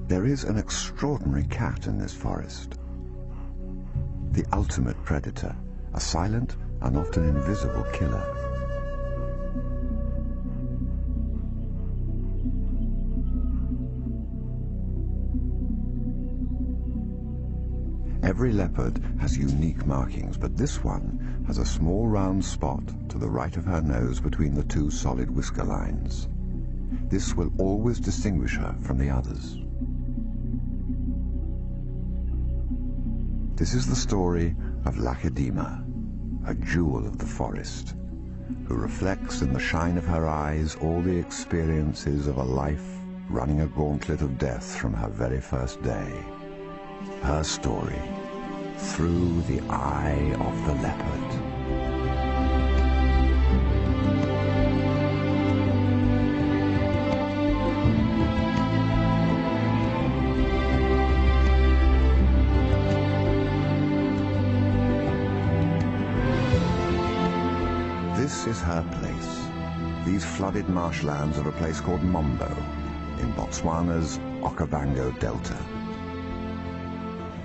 There is an extraordinary cat in this forest. The ultimate predator, a silent and often invisible killer. Every leopard has unique markings, but this one has a small round spot to the right of her nose between the two solid whisker lines. This will always distinguish her from the others. This is the story of Lacedaemon, a jewel of the forest, who reflects in the shine of her eyes all the experiences of a life running a gauntlet of death from her very first day. Her story, through the eye of the leopard. This is her place. These flooded marshlands are a place called Mombo, in Botswana's Okavango Delta.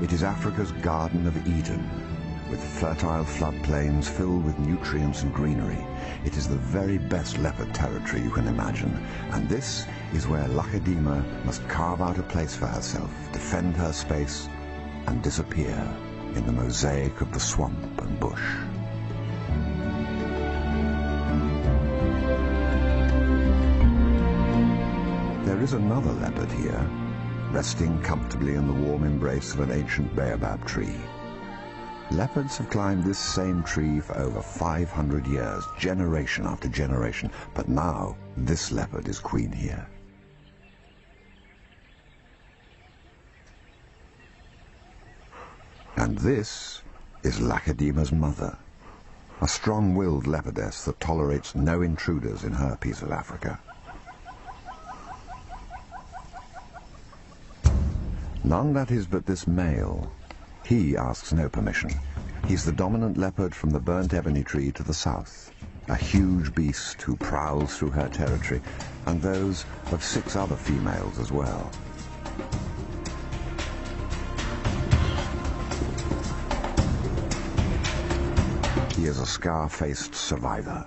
It is Africa's Garden of Eden, with fertile floodplains filled with nutrients and greenery. It is the very best leopard territory you can imagine, and this is where Lacedaemon must carve out a place for herself, defend her space, and disappear in the mosaic of the swamp and bush. There is another leopard here, resting comfortably in the warm embrace of an ancient baobab tree. Leopards have climbed this same tree for over 500 years, generation after generation, but now this leopard is queen here. And this is Lacedaemon's mother, a strong-willed leopardess that tolerates no intruders in her piece of Africa. None, that is, but this male. He asks no permission. He's the dominant leopard from the burnt ebony tree to the south, a huge beast who prowls through her territory, and those of 6 other females as well. He is a scar-faced survivor,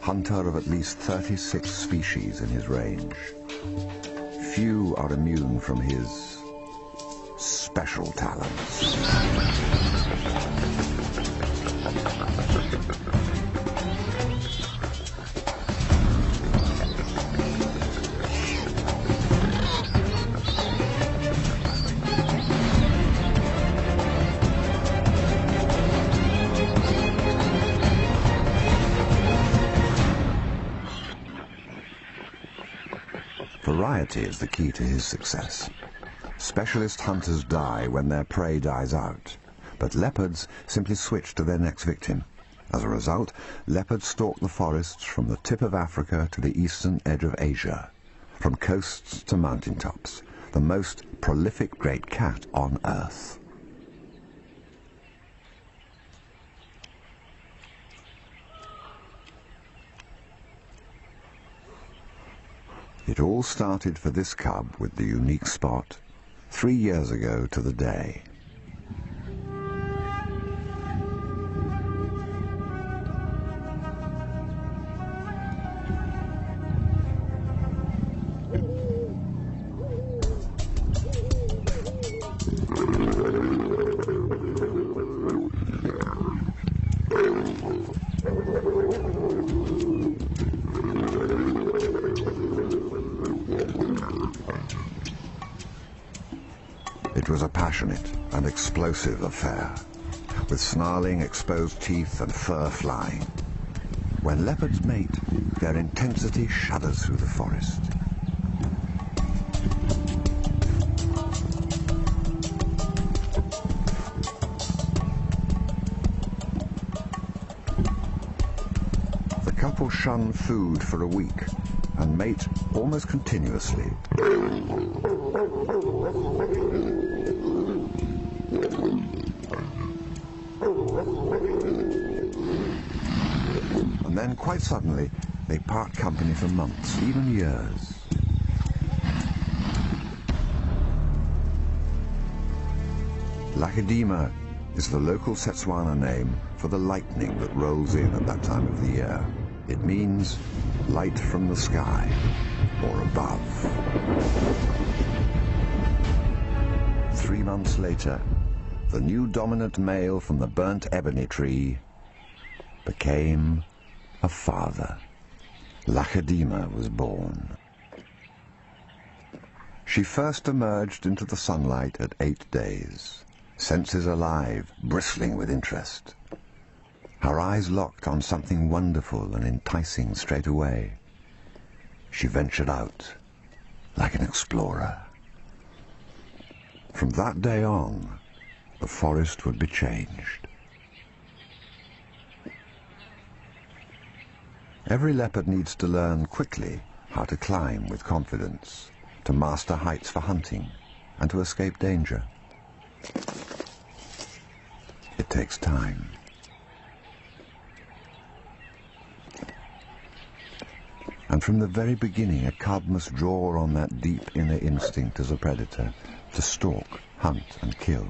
hunter of at least 36 species in his range. Few are immune from his special talents. Variety is the key to his success. Specialist hunters die when their prey dies out, but leopards simply switch to their next victim. As a result, leopards stalk the forests from the tip of Africa to the eastern edge of Asia, from coasts to mountaintops, the most prolific great cat on Earth. It all started for this cub with the unique spot 3 years ago to the day. It was a passionate and explosive affair, with snarling, exposed teeth and fur flying. When leopards mate, their intensity shudders through the forest. The couple shun food for a week and mate almost continuously. And then, quite suddenly, they part company for months, even years. Lakedima is the local Setswana name for the lightning that rolls in at that time of the year. It means light from the sky or above. 3 months later, the new dominant male from the burnt ebony tree became a father. Lakedima was born. She first emerged into the sunlight at 8 days, senses alive, bristling with interest. Her eyes locked on something wonderful and enticing straight away. She ventured out like an explorer. From that day on, the forest would be changed. Every leopard needs to learn quickly how to climb with confidence, to master heights for hunting, and to escape danger. It takes time. And from the very beginning, a cub must draw on that deep inner instinct as a predator, to stalk, hunt, and kill.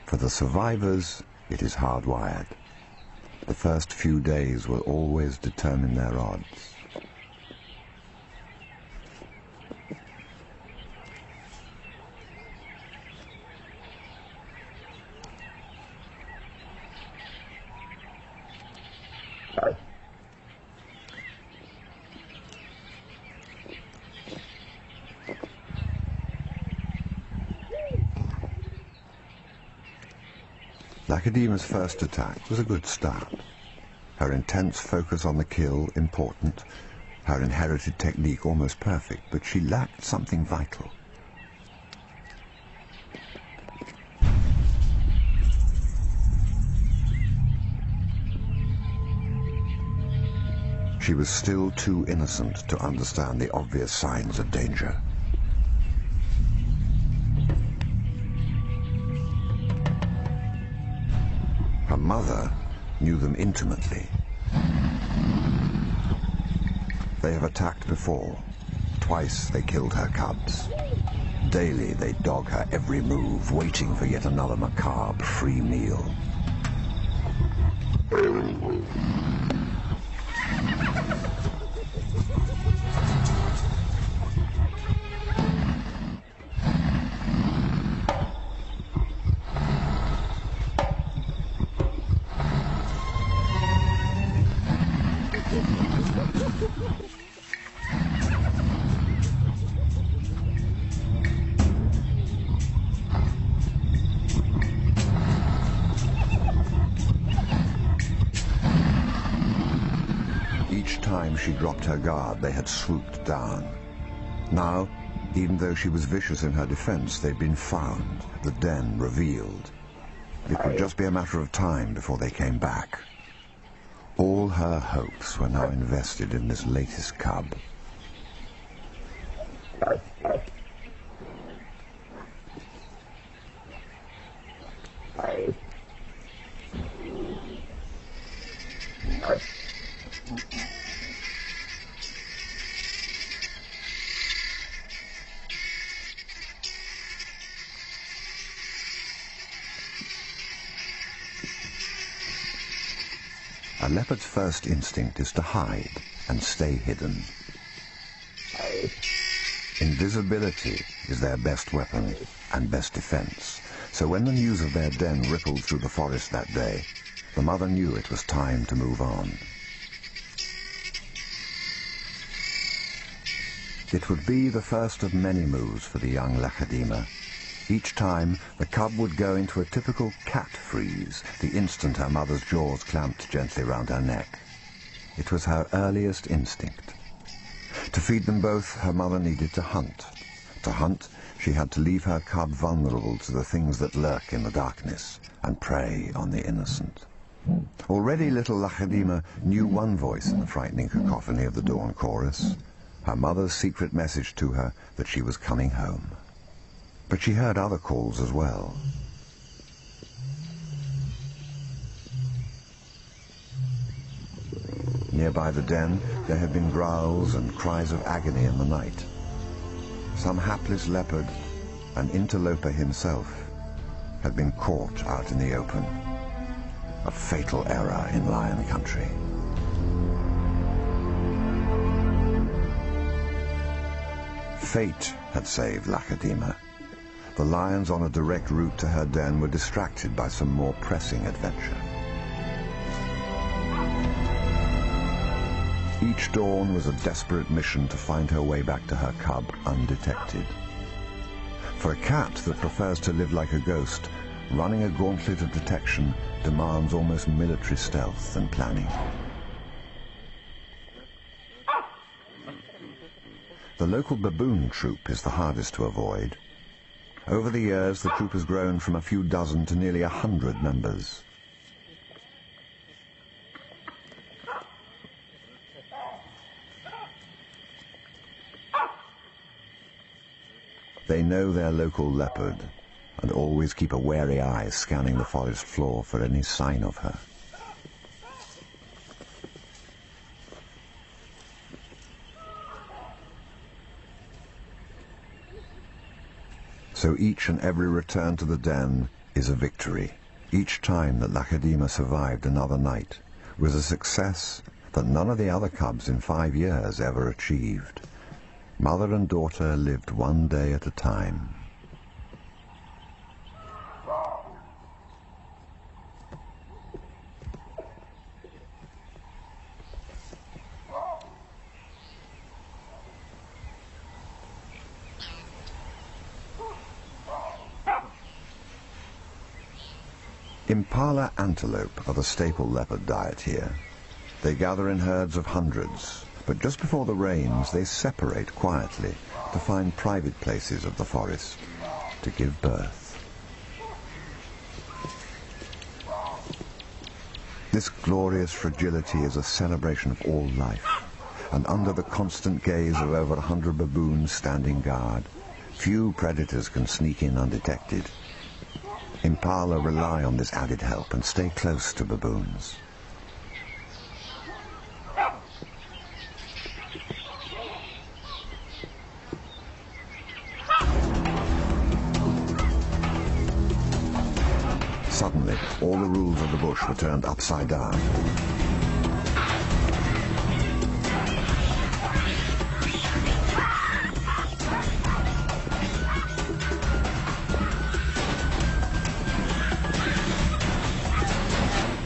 For the survivors, it is hardwired. The first few days will always determine their odds. Lakedima's first attack was a good start. Her intense focus on the kill important, her inherited technique almost perfect, but she lacked something vital. She was still too innocent to understand the obvious signs of danger. Her mother knew them intimately. They have attacked before. Twice they killed her cubs. Daily they dog her every move, waiting for yet another macabre free meal. She dropped her guard, they had swooped down. Now, even though she was vicious in her defense, they'd been found, the den revealed. It would just be a matter of time before they came back. All her hopes were now invested in this latest cub. A leopard's first instinct is to hide and stay hidden. Invisibility is their best weapon and best defense. So when the news of their den rippled through the forest that day, the mother knew it was time to move on. It would be the first of many moves for the young Lakedima. Each time, the cub would go into a typical cat freeze the instant her mother's jaws clamped gently round her neck. It was her earliest instinct. To feed them both, her mother needed to hunt. To hunt, she had to leave her cub vulnerable to the things that lurk in the darkness and prey on the innocent. Already little Lakedima knew one voice in the frightening cacophony of the dawn chorus, her mother's secret message to her that she was coming home. But she heard other calls as well. Nearby the den, there had been growls and cries of agony in the night. Some hapless leopard, an interloper himself, had been caught out in the open. A fatal error in lion country. Fate had saved Lacedaemon. The lions on a direct route to her den were distracted by some more pressing adventure. Each dawn was a desperate mission to find her way back to her cub undetected. For a cat that prefers to live like a ghost, running a gauntlet of detection demands almost military stealth and planning. The local baboon troop is the hardest to avoid. Over the years, the troop has grown from a few dozen to nearly 100 members. They know their local leopard and always keep a wary eye scanning the forest floor for any sign of her. So each and every return to the den is a victory. Each time that Lacedaemon survived another night was a success that none of the other cubs in 5 years ever achieved. Mother and daughter lived one day at a time. Impala antelope are the staple leopard diet here. They gather in herds of hundreds, but just before the rains they separate quietly to find private places of the forest to give birth. This glorious fragility is a celebration of all life, and under the constant gaze of over 100 baboons standing guard, few predators can sneak in undetected. Impala rely on this added help and stay close to baboons. Suddenly, all the rules of the bush were turned upside down.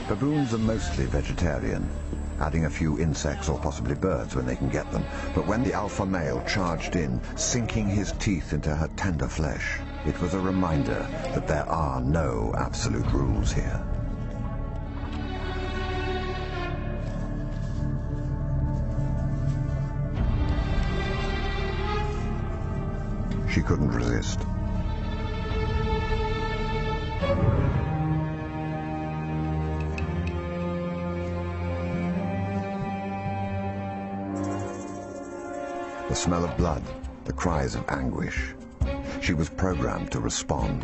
Baboons are mostly vegetarian, adding a few insects or possibly birds when they can get them. But when the alpha male charged in, sinking his teeth into her tender flesh, it was a reminder that there are no absolute rules here. She couldn't resist. The smell of blood, the cries of anguish. She was programmed to respond.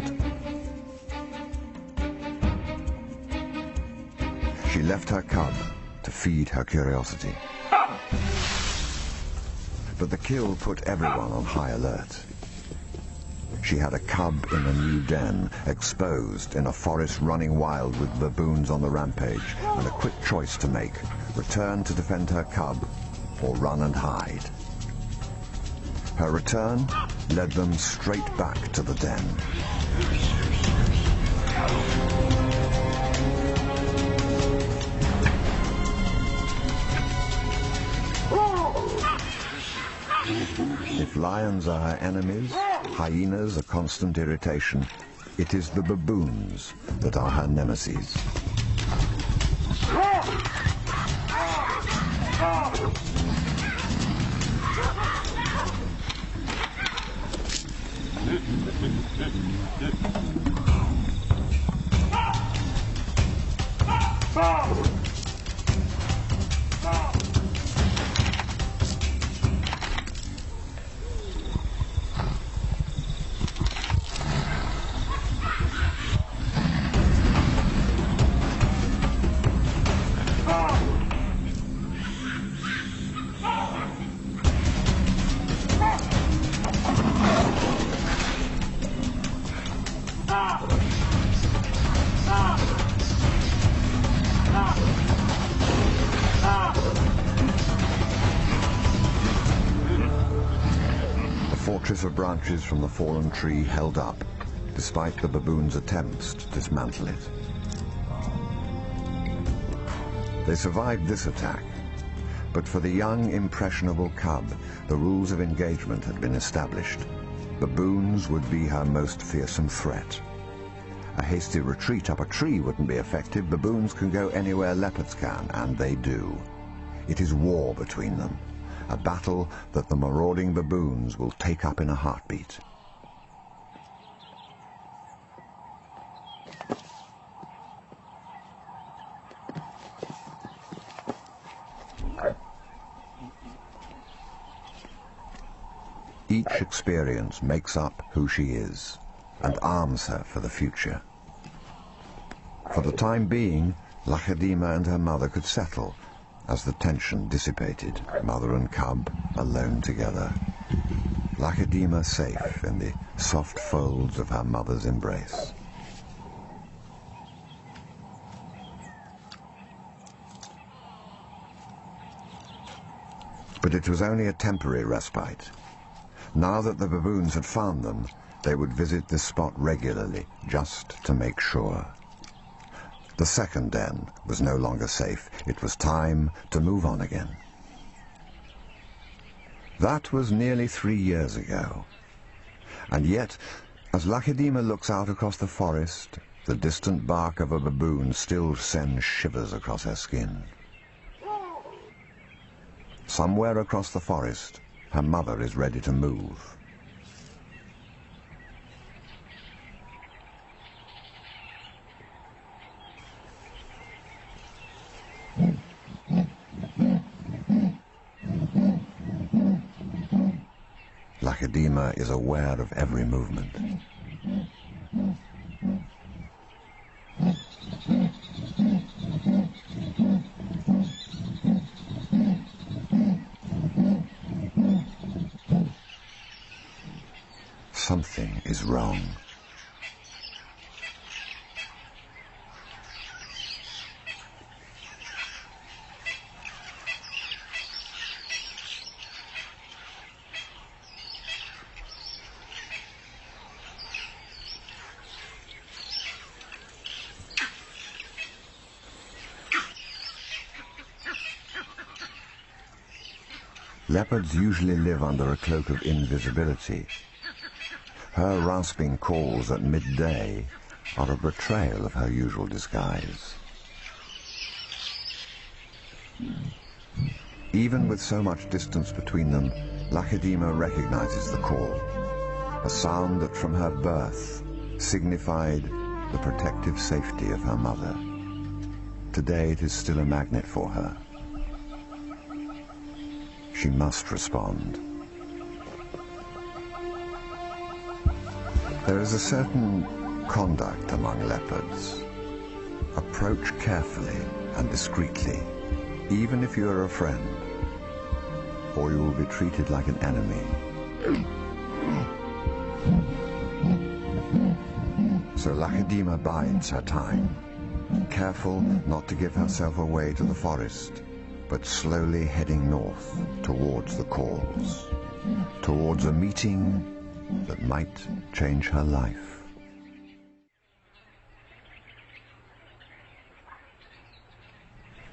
She left her cub to feed her curiosity. But the kill put everyone on high alert. She had a cub in a new den, exposed in a forest running wild with baboons on the rampage, and a quick choice to make: return to defend her cub or run and hide. Her return led them straight back to the den. If lions are her enemies, hyenas a constant irritation, it is the baboons that are her nemesis. Boughs of branches from the fallen tree held up, despite the baboon's attempts to dismantle it. They survived this attack, but for the young, impressionable cub, the rules of engagement had been established. Baboons would be her most fearsome threat. A hasty retreat up a tree wouldn't be effective. Baboons can go anywhere leopards can, and they do. It is war between them, a battle that the marauding baboons will take up in a heartbeat. Each experience makes up who she is and arms her for the future. For the time being, Lakedima and her mother could settle as the tension dissipated, mother and cub alone together. Lakedima safe in the soft folds of her mother's embrace. But it was only a temporary respite. Now that the baboons had found them, they would visit this spot regularly, just to make sure. The second den was no longer safe. It was time to move on again. That was nearly 3 years ago. And yet, as Lakedima looks out across the forest, the distant bark of a baboon still sends shivers across her skin. Somewhere across the forest, her mother is ready to move. Lakedima is aware of every movement. Something is wrong. Leopards usually live under a cloak of invisibility. Her rasping calls at midday are a betrayal of her usual disguise. Even with so much distance between them, Lakedima recognizes the call, a sound that from her birth signified the protective safety of her mother. Today it is still a magnet for her. She must respond. There is a certain conduct among leopards. Approach carefully and discreetly, even if you are a friend, or you will be treated like an enemy. So Lakedima bides her time, careful not to give herself away to the forest, but slowly heading north towards the calls, towards a meeting that might change her life.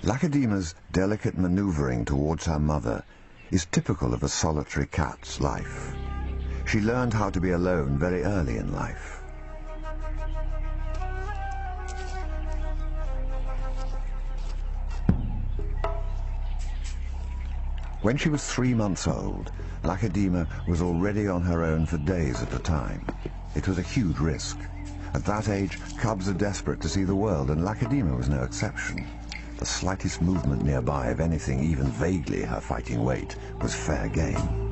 Lakedima's delicate maneuvering towards her mother is typical of a solitary cat's life. She learned how to be alone very early in life. When she was 3 months old, Lakedima was already on her own for days at a time. It was a huge risk. At that age, cubs are desperate to see the world, and Lakedima was no exception. The slightest movement nearby of anything even vaguely her fighting weight was fair game.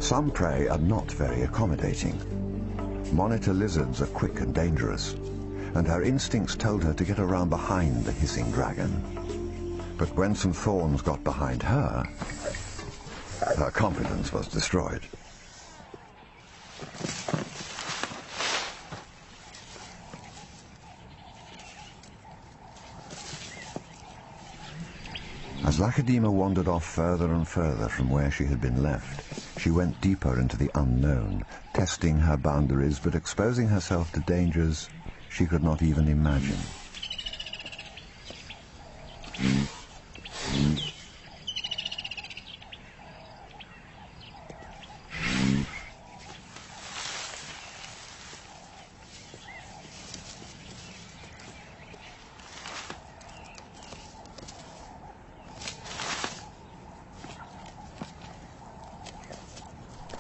Some prey are not very accommodating. Monitor lizards are quick and dangerous, and her instincts told her to get around behind the hissing dragon. But when some thorns got behind her, her confidence was destroyed. As Lacedaemon wandered off further and further from where she had been left, she went deeper into the unknown, testing her boundaries but exposing herself to dangers she could not even imagine.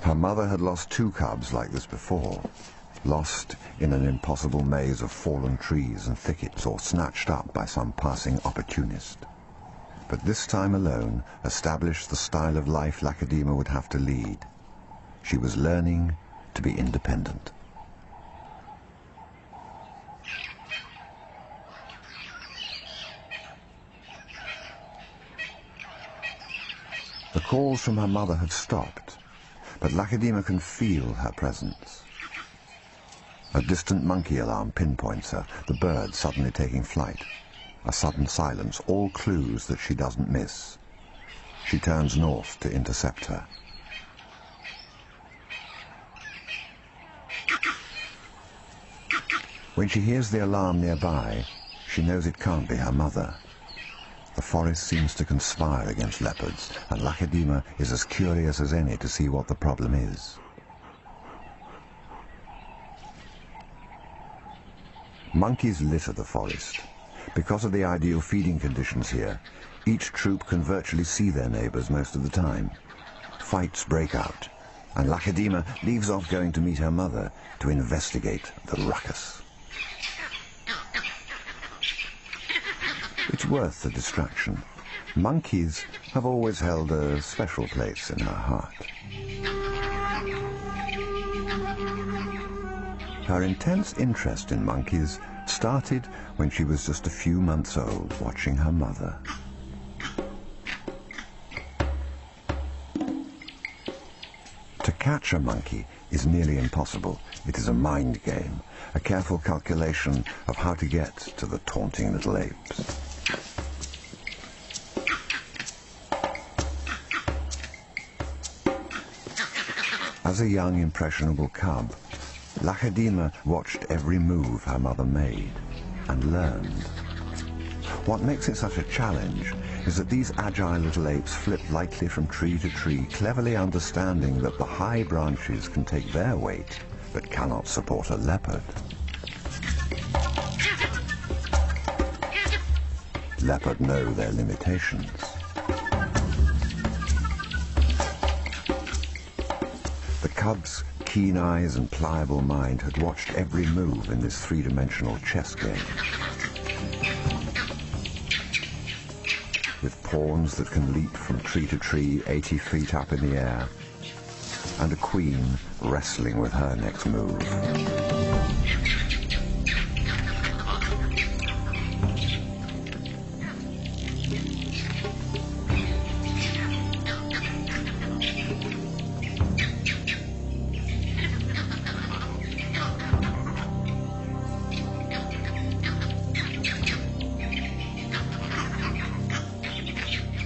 Her mother had lost 2 cubs like this before, lost in an impossible maze of fallen trees and thickets or snatched up by some passing opportunist. But this time alone established the style of life Lacedaemon would have to lead. She was learning to be independent. The calls from her mother had stopped, but Lacedaemon can feel her presence. A distant monkey alarm pinpoints her, the bird suddenly taking flight. A sudden silence, all clues that she doesn't miss. She turns north to intercept her. When she hears the alarm nearby, she knows it can't be her mother. The forest seems to conspire against leopards, and Lacedaemon is as curious as any to see what the problem is. Monkeys litter the forest. Because of the ideal feeding conditions here, each troop can virtually see their neighbors most of the time. Fights break out, and Lacedaemon leaves off going to meet her mother to investigate the ruckus. It's worth the distraction. Monkeys have always held a special place in her heart. Her intense interest in monkeys started when she was just a few months old, watching her mother. To catch a monkey is nearly impossible. It is a mind game, a careful calculation of how to get to the taunting little apes. As a young, impressionable cub, Lacedaemon watched every move her mother made and learned. What makes it such a challenge is that these agile little apes flip lightly from tree to tree, cleverly understanding that the high branches can take their weight, but cannot support a leopard. Leopard know their limitations. The cub's keen eyes and pliable mind had watched every move in this three-dimensional chess game. With pawns that can leap from tree to tree 80 feet up in the air, and a queen wrestling with her next move.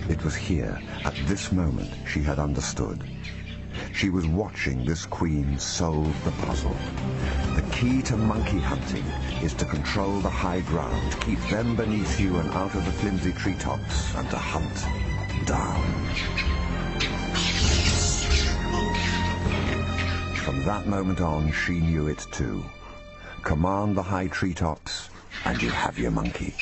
It was here, at this moment, she had understood. She was watching this queen solve the puzzle. The key to monkey hunting is to control the high ground, keep them beneath you and out of the flimsy treetops, and to hunt down. From that moment on, she knew it too. Command the high treetops, and you have your monkey.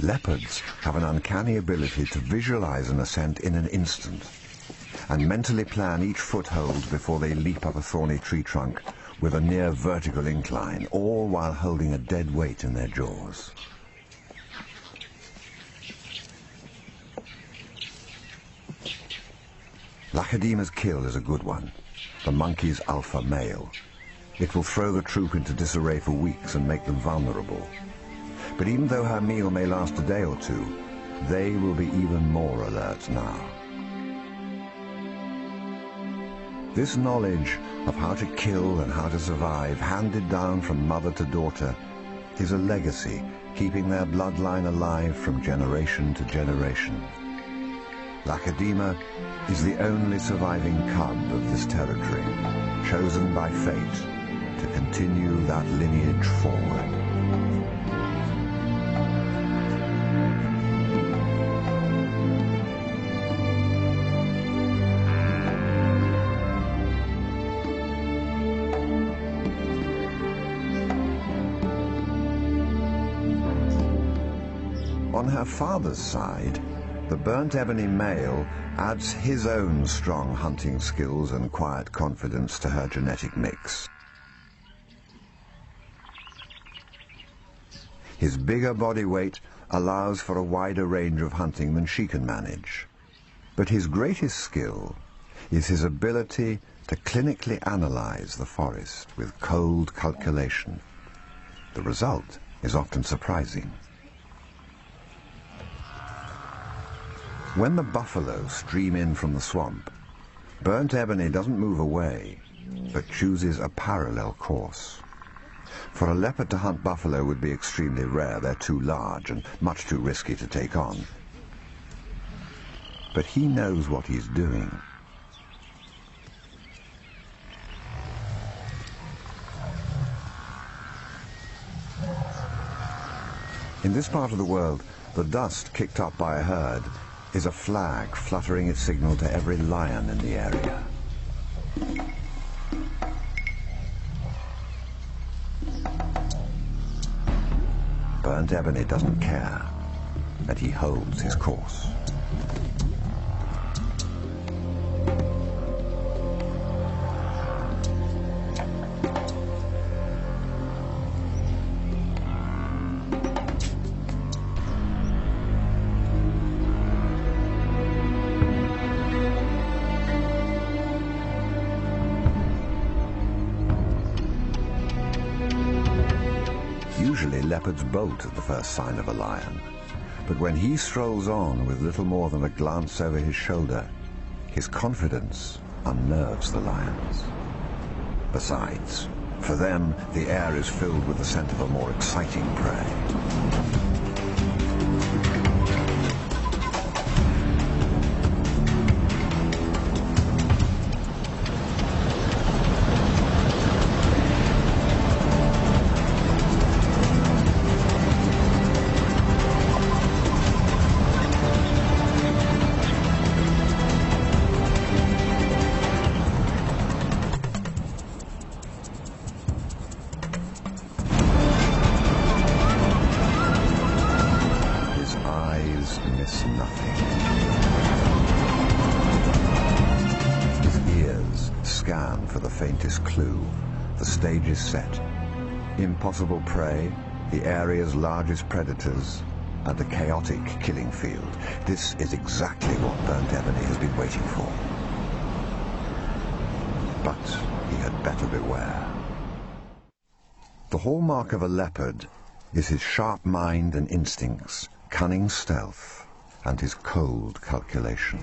Leopards have an uncanny ability to visualize an ascent in an instant and mentally plan each foothold before they leap up a thorny tree trunk with a near vertical incline, all while holding a dead weight in their jaws. Lacedaema's kill is a good one, the monkey's alpha male. It will throw the troop into disarray for weeks and make them vulnerable. But even though her meal may last a day or two, they will be even more alert now. This knowledge of how to kill and how to survive, handed down from mother to daughter, is a legacy keeping their bloodline alive from generation to generation. Lacedaema is the only surviving cub of this territory, chosen by fate to continue that lineage forward. On her father's side, the burnt ebony male adds his own strong hunting skills and quiet confidence to her genetic mix. His bigger body weight allows for a wider range of hunting than she can manage. But his greatest skill is his ability to clinically analyze the forest with cold calculation. The result is often surprising. When the buffalo stream in from the swamp, burnt ebony doesn't move away, but chooses a parallel course. For a leopard to hunt buffalo would be extremely rare. They're too large and much too risky to take on. But he knows what he's doing. In this part of the world, the dust kicked up by a herd is a flag fluttering its signal to every lion in the area. Burnt ebony doesn't care, and he holds his course. Usually leopards bolt at the first sign of a lion, but when he strolls on with little more than a glance over his shoulder, his confidence unnerves the lions. Besides, for them, the air is filled with the scent of a more exciting prey. Miss nothing. His ears scan for the faintest clue. The stage is set. Impossible prey, the area's largest predators, and a chaotic killing field. This is exactly what burnt ebony has been waiting for. But he had better beware. The hallmark of a leopard is his sharp mind and instincts, cunning stealth, and his cold calculation.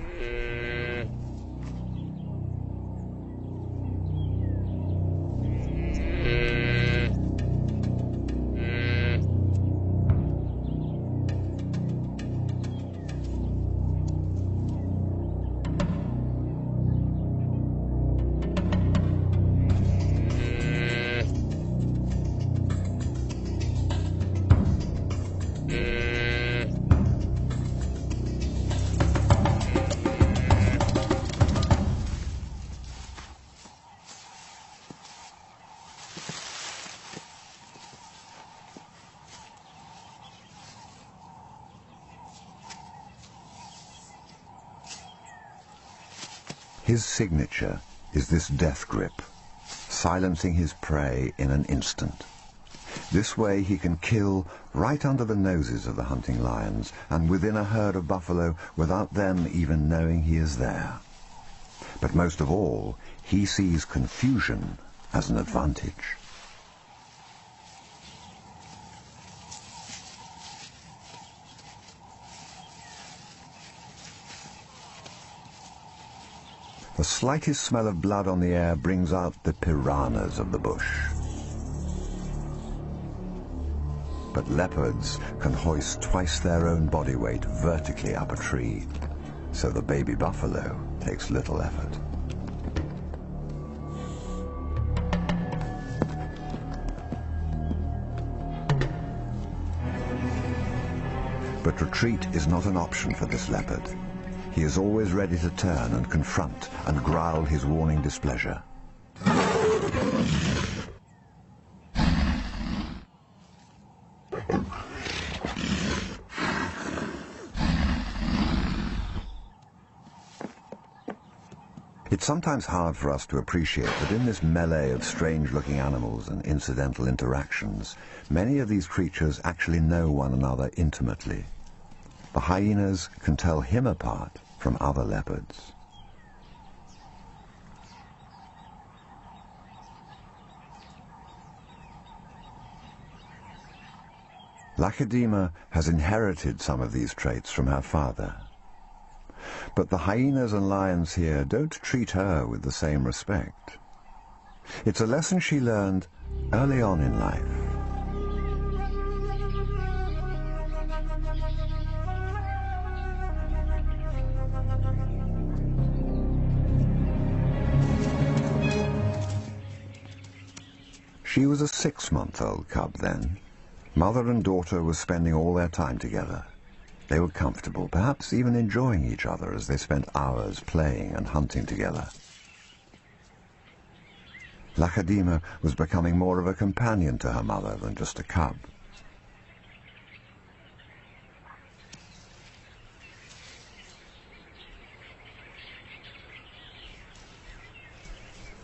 His signature is this death grip, silencing his prey in an instant. This way he can kill right under the noses of the hunting lions and within a herd of buffalo without them even knowing he is there. But most of all, he sees confusion as an advantage. The slightest smell of blood on the air brings out the piranhas of the bush. But leopards can hoist twice their own body weight vertically up a tree, so the baby buffalo takes little effort. But retreat is not an option for this leopard. He is always ready to turn and confront and growl his warning displeasure. It's sometimes hard for us to appreciate that in this melee of strange-looking animals and incidental interactions, many of these creatures actually know one another intimately. The hyenas can tell him apart from other leopards. Lacedaemon has inherited some of these traits from her father. But the hyenas and lions here don't treat her with the same respect. It's a lesson she learned early on in life. She was a 6-month-old cub then. Mother and daughter were spending all their time together. They were comfortable, perhaps even enjoying each other as they spent hours playing and hunting together. Lacedaemon was becoming more of a companion to her mother than just a cub.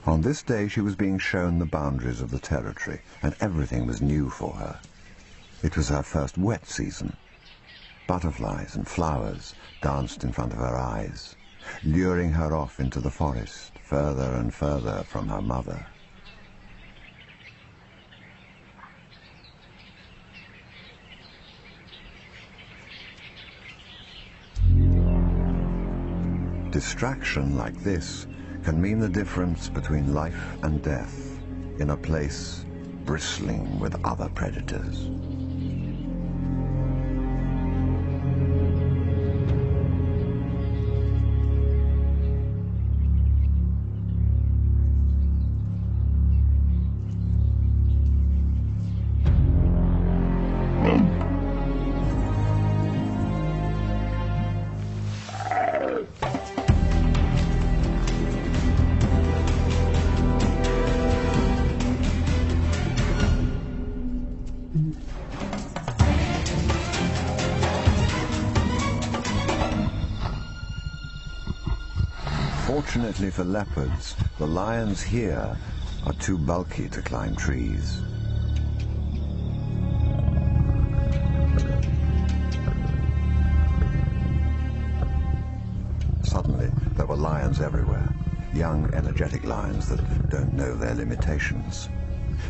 On this day she was being shown the boundaries of the territory, and everything was new for her. It was her first wet season. Butterflies and flowers danced in front of her eyes, luring her off into the forest, further and further from her mother. Distraction like this can mean the difference between life and death in a place bristling with other predators. Fortunately for leopards, the lions here are too bulky to climb trees. Suddenly, there were lions everywhere, young, energetic lions that don't know their limitations.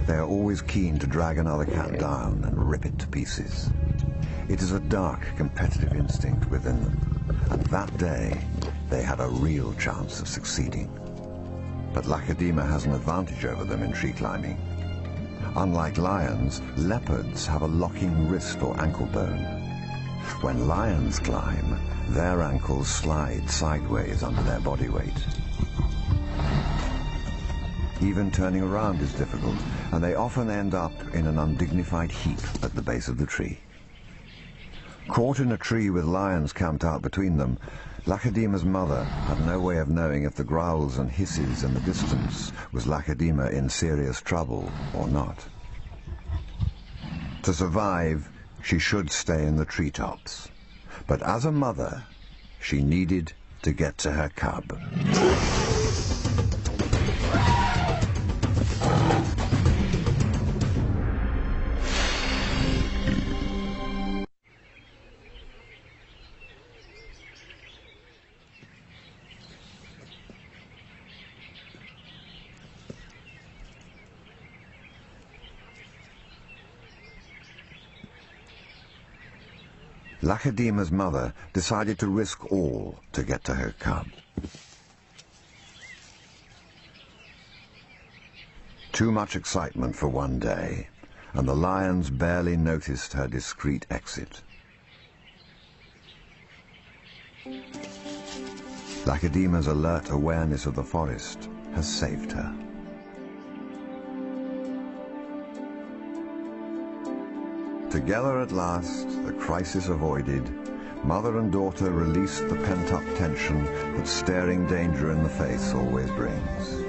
They are always keen to drag another cat down and rip it to pieces. It is a dark, competitive instinct within them, and that day, they had a real chance of succeeding. But Lacedaemon has an advantage over them in tree climbing. Unlike lions, leopards have a locking wrist or ankle bone. When lions climb, their ankles slide sideways under their body weight. Even turning around is difficult, and they often end up in an undignified heap at the base of the tree. Caught in a tree with lions camped out between them, Lacedaemon's mother had no way of knowing if the growls and hisses in the distance was Lacedaemon in serious trouble or not. To survive, she should stay in the treetops. But as a mother, she needed to get to her cub. Lachedeema's mother decided to risk all to get to her cub. Too much excitement for one day, and the lions barely noticed her discreet exit. Lachedeema's alert awareness of the forest has saved her. Together at last, the crisis avoided, mother and daughter released the pent-up tension that staring danger in the face always brings.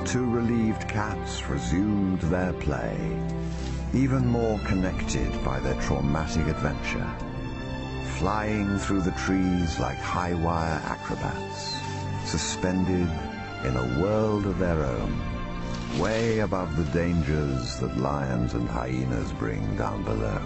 Two relieved cats resumed their play, even more connected by their traumatic adventure, flying through the trees like high-wire acrobats, suspended in a world of their own, way above the dangers that lions and hyenas bring down below.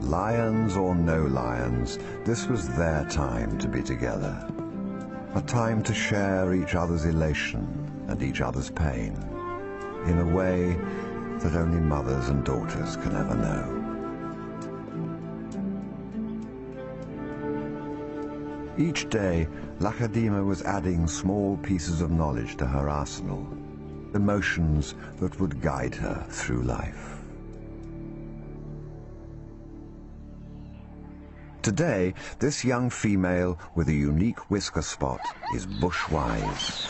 Lions or no lions, this was their time to be together. A time to share each other's elation and each other's pain, in a way that only mothers and daughters can ever know. Each day, Lachedeema was adding small pieces of knowledge to her arsenal, emotions that would guide her through life. Today, this young female with a unique whisker spot is bush-wise.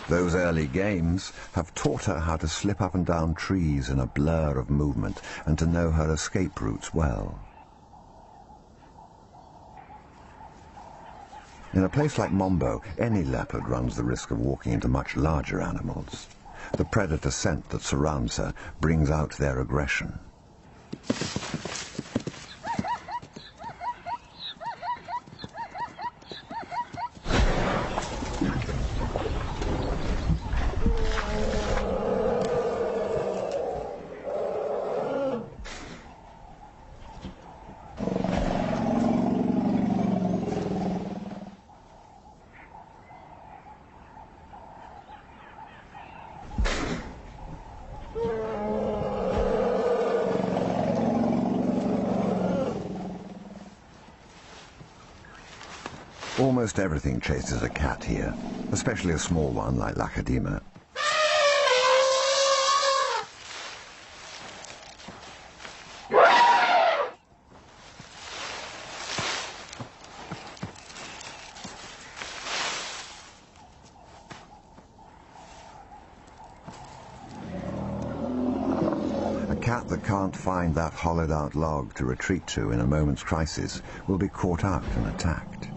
Those early games have taught her how to slip up and down trees in a blur of movement and to know her escape routes well. In a place like Mombo, any leopard runs the risk of walking into much larger animals. The predator scent that surrounds her brings out their aggression. Almost everything chases a cat here, especially a small one like Lachedeema. A cat that can't find that hollowed-out log to retreat to in a moment's crisis will be caught out and attacked.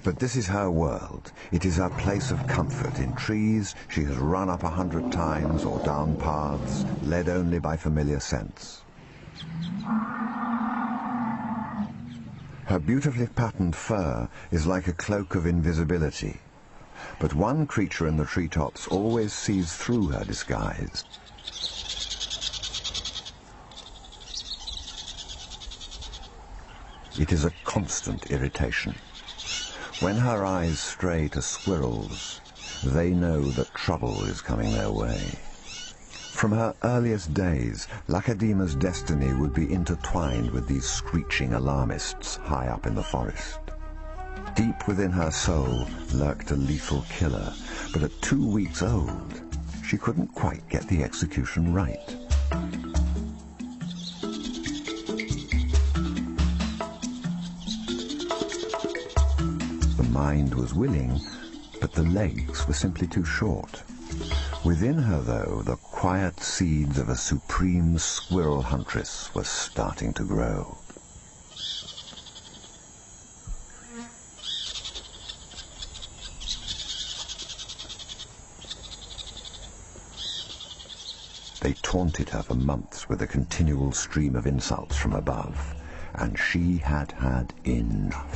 But this is her world. It is her place of comfort. In trees she has run up 100 times or down paths, led only by familiar scents. Her beautifully patterned fur is like a cloak of invisibility, but one creature in the treetops always sees through her disguise. It is a constant irritation. When her eyes stray to squirrels, they know that trouble is coming their way. From her earliest days, Lachedeema's destiny would be intertwined with these screeching alarmists high up in the forest. Deep within her soul lurked a lethal killer, but at 2 weeks old, she couldn't quite get the execution right. The mind was willing, but the legs were simply too short. Within her, though, the quiet seeds of a supreme squirrel huntress were starting to grow. They taunted her for months with a continual stream of insults from above, and she had had enough.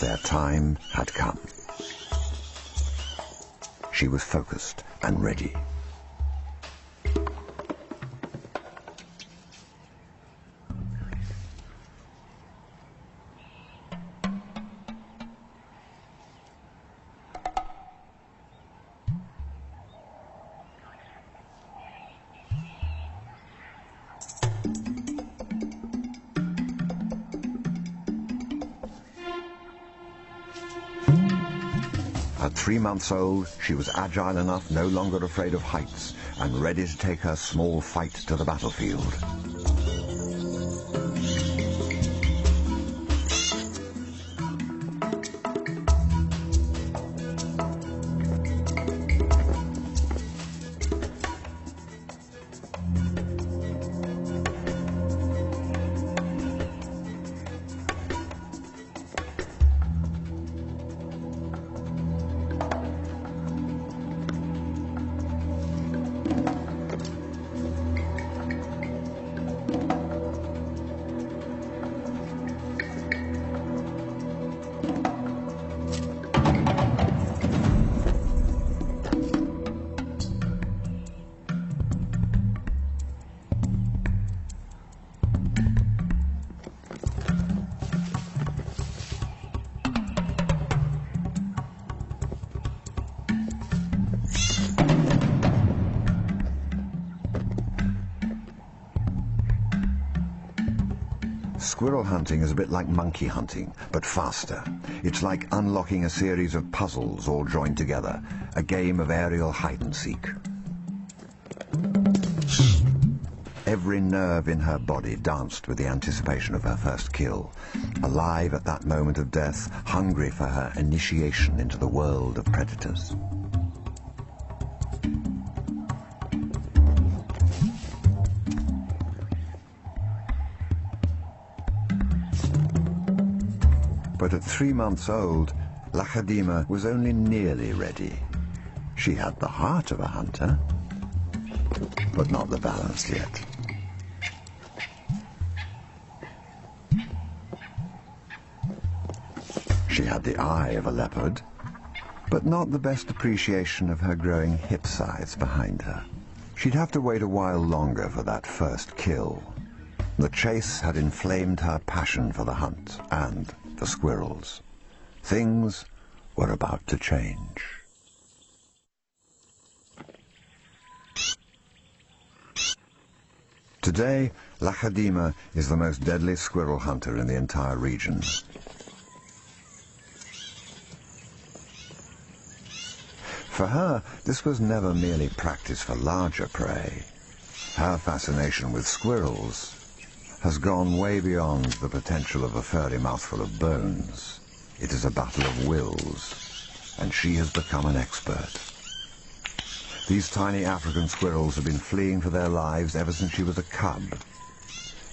Their time had come. She was focused and ready. At 3 months old, she was agile enough, no longer afraid of heights, and ready to take her small fight to the battlefield. Squirrel hunting is a bit like monkey hunting, but faster. It's like unlocking a series of puzzles all joined together, a game of aerial hide-and-seek. Every nerve in her body danced with the anticipation of her first kill, alive at that moment of death, hungry for her initiation into the world of predators. But at 3 months old, Lachedeema was only nearly ready. She had the heart of a hunter, but not the balance yet. She had the eye of a leopard, but not the best appreciation of her growing hip size behind her. She'd have to wait a while longer for that first kill. The chase had inflamed her passion for the hunt and the squirrels. Things were about to change. Today, Lachedeema is the most deadly squirrel hunter in the entire region. For her, this was never merely practice for larger prey. Her fascination with squirrels has gone way beyond the potential of a furry mouthful of bones. It is a battle of wills, and she has become an expert. These tiny African squirrels have been fleeing for their lives ever since she was a cub.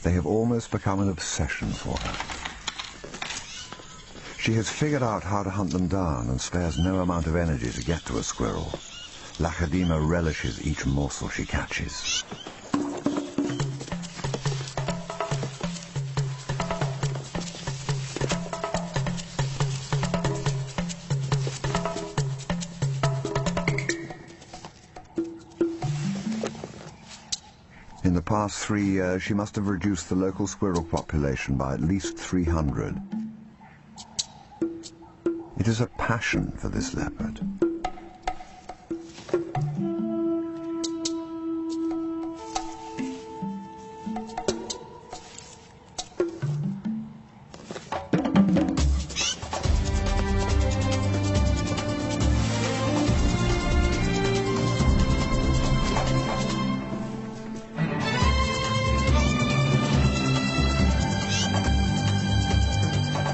They have almost become an obsession for her. She has figured out how to hunt them down and spares no amount of energy to get to a squirrel. Lachadima relishes each morsel she catches. In the past 3 years, she must have reduced the local squirrel population by at least 300. It is a passion for this leopard.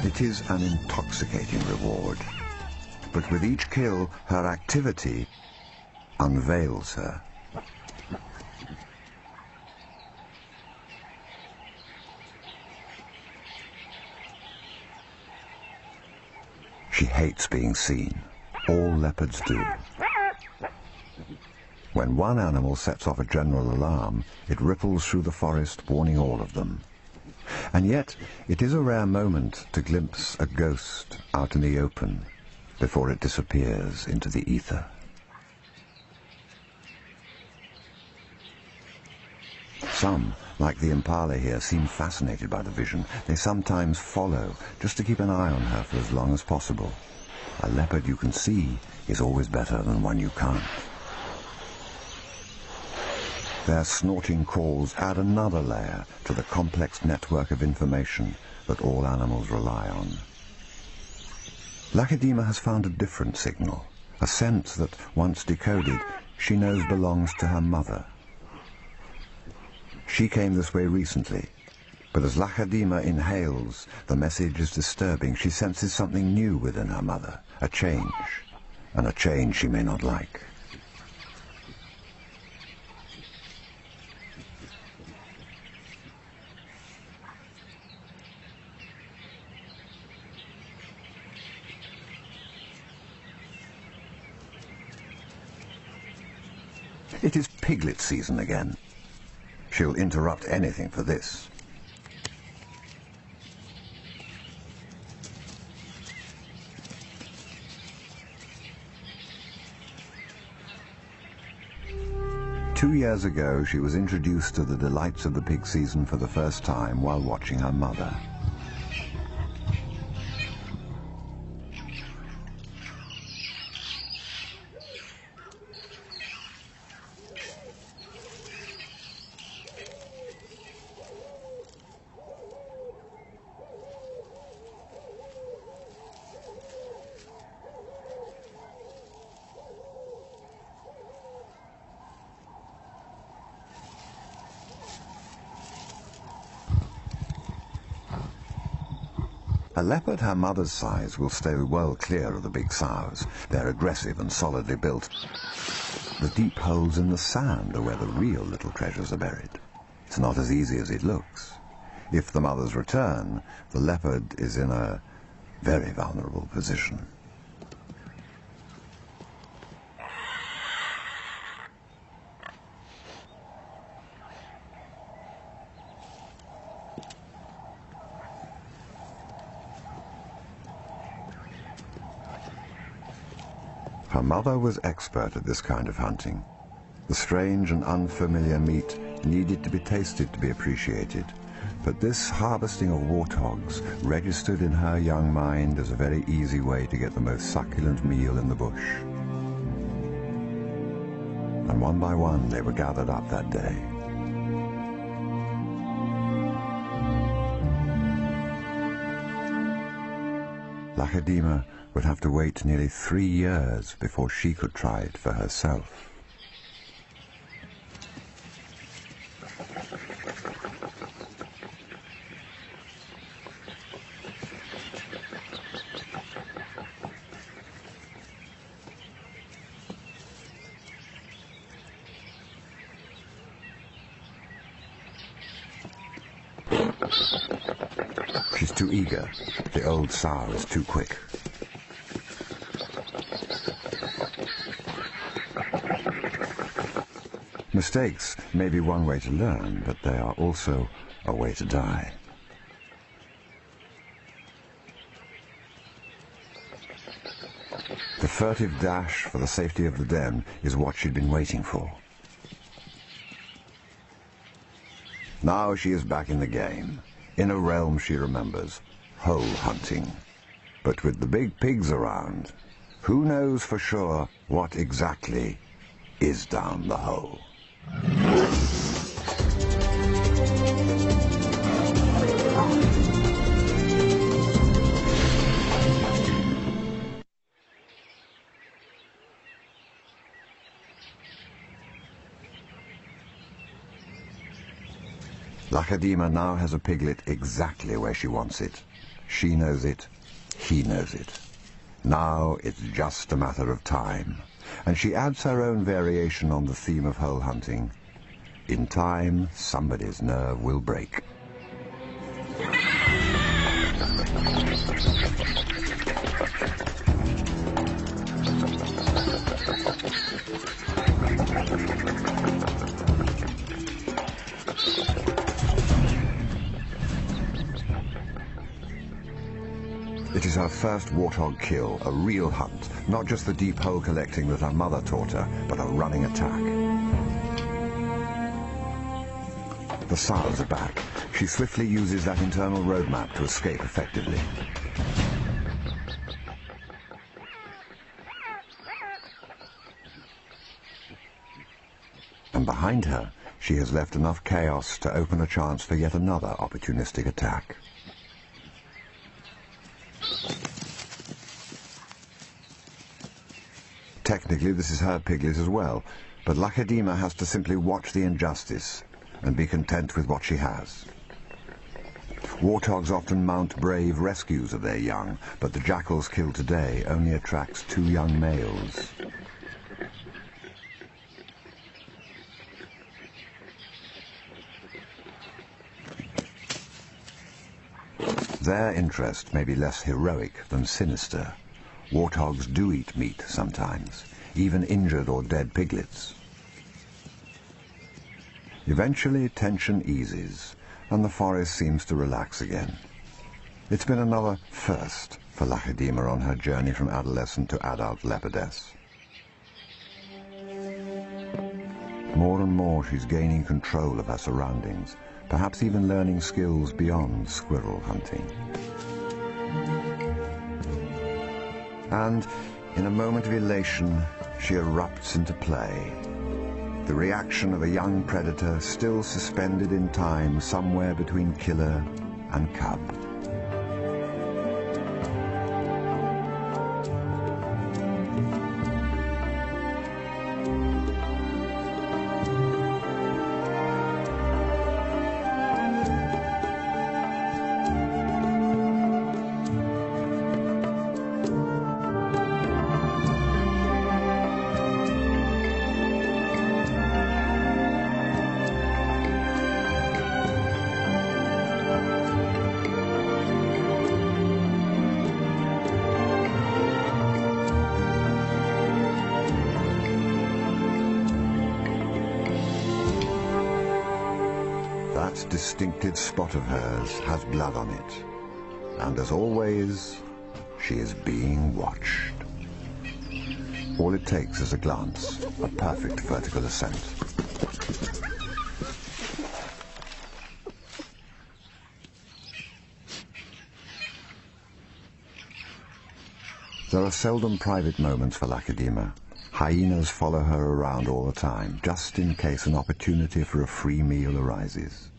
It is an intoxicating reward, but with each kill, her activity unveils her. She hates being seen. All leopards do. When one animal sets off a general alarm, it ripples through the forest, warning all of them. And yet, it is a rare moment to glimpse a ghost out in the open before it disappears into the ether. Some, like the impala here, seem fascinated by the vision. They sometimes follow, just to keep an eye on her for as long as possible. A leopard you can see is always better than one you can't. Their snorting calls add another layer to the complex network of information that all animals rely on. Lachadima has found a different signal, a sense that, once decoded, she knows belongs to her mother. She came this way recently, but as Lachadima inhales, the message is disturbing. She senses something new within her mother, a change, and a change she may not like. It is piglet season again. She'll interrupt anything for this. Two years ago, she was introduced to the delights of the pig season for the first time while watching her mother. A leopard her mother's size will stay well clear of the big sows. They're aggressive and solidly built. The deep holes in the sand are where the real little treasures are buried. It's not as easy as it looks. If the mothers return, the leopard is in a very vulnerable position. Her mother was expert at this kind of hunting. The strange and unfamiliar meat needed to be tasted to be appreciated, but this harvesting of warthogs registered in her young mind as a very easy way to get the most succulent meal in the bush. And one by one they were gathered up that day. Lachadima would have to wait nearly 3 years before she could try it for herself. She's too eager. The old sow is too quick. Mistakes may be one way to learn, but they are also a way to die. The furtive dash for the safety of the den is what she'd been waiting for. Now she is back in the game, in a realm she remembers, hole hunting. But with the big pigs around, who knows for sure what exactly is down the hole? Lachadima now has a piglet exactly where she wants it. She knows it, he knows it. Now it's just a matter of time, and she adds her own variation on the theme of hole hunting. In time, somebody's nerve will break. It is her first warthog kill, a real hunt, not just the deep hole collecting that her mother taught her, but a running attack. The sows are back. She swiftly uses that internal roadmap to escape effectively. And behind her, she has left enough chaos to open a chance for yet another opportunistic attack. Technically, this is her piglet as well, but Lachadima has to simply watch the injustice and be content with what she has. Warthogs often mount brave rescues of their young, but the jackals killed today only attracts 2 young males. Their interest may be less heroic than sinister. Warthogs do eat meat sometimes, even injured or dead piglets. Eventually, tension eases, and the forest seems to relax again. It's been another first for Lachadima on her journey from adolescent to adult leopardess. More and more she's gaining control of her surroundings, perhaps even learning skills beyond squirrel hunting. And in a moment of elation, she erupts into play. The reaction of a young predator still suspended in time somewhere between killer and cub. That distinctive spot of hers has blood on it, and as always, she is being watched. All it takes is a glance, a perfect vertical ascent. There are seldom private moments for Lachadima. Hyenas follow her around all the time, just in case an opportunity for a free meal arises.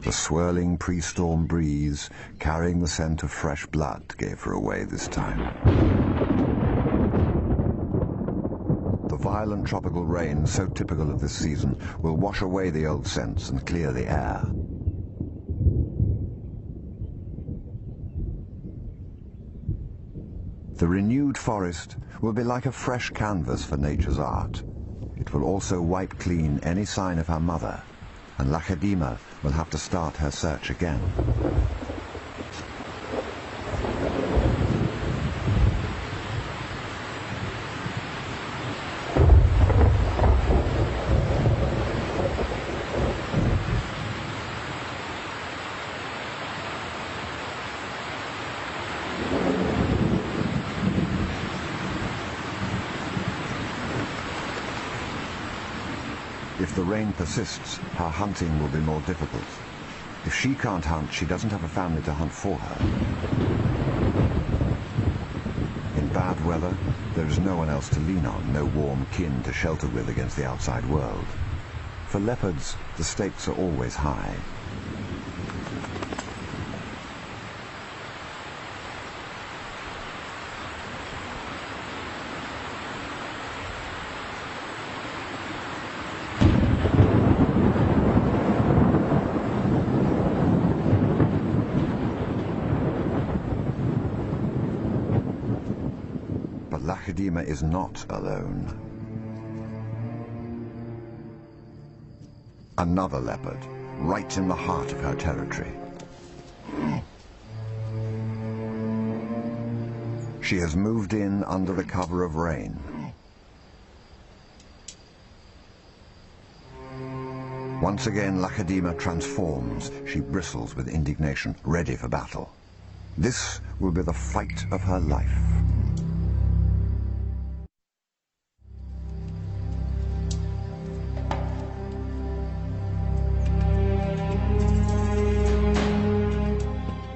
The swirling pre-storm breeze, carrying the scent of fresh blood, gave her away this time. The violent tropical rain, so typical of this season, will wash away the old scents and clear the air. The renewed forest will be like a fresh canvas for nature's art. It will also wipe clean any sign of her mother, and Lachadima will have to start her search again. If the rain persists, her hunting will be more difficult. If she can't hunt, she doesn't have a family to hunt for her. In bad weather, there is no one else to lean on, no warm kin to shelter with against the outside world. For leopards, the stakes are always high. But Lacedaemon is not alone. Another leopard, right in the heart of her territory. She has moved in under the cover of rain. Once again, Lacedaemon transforms. She bristles with indignation, ready for battle. This will be the fight of her life.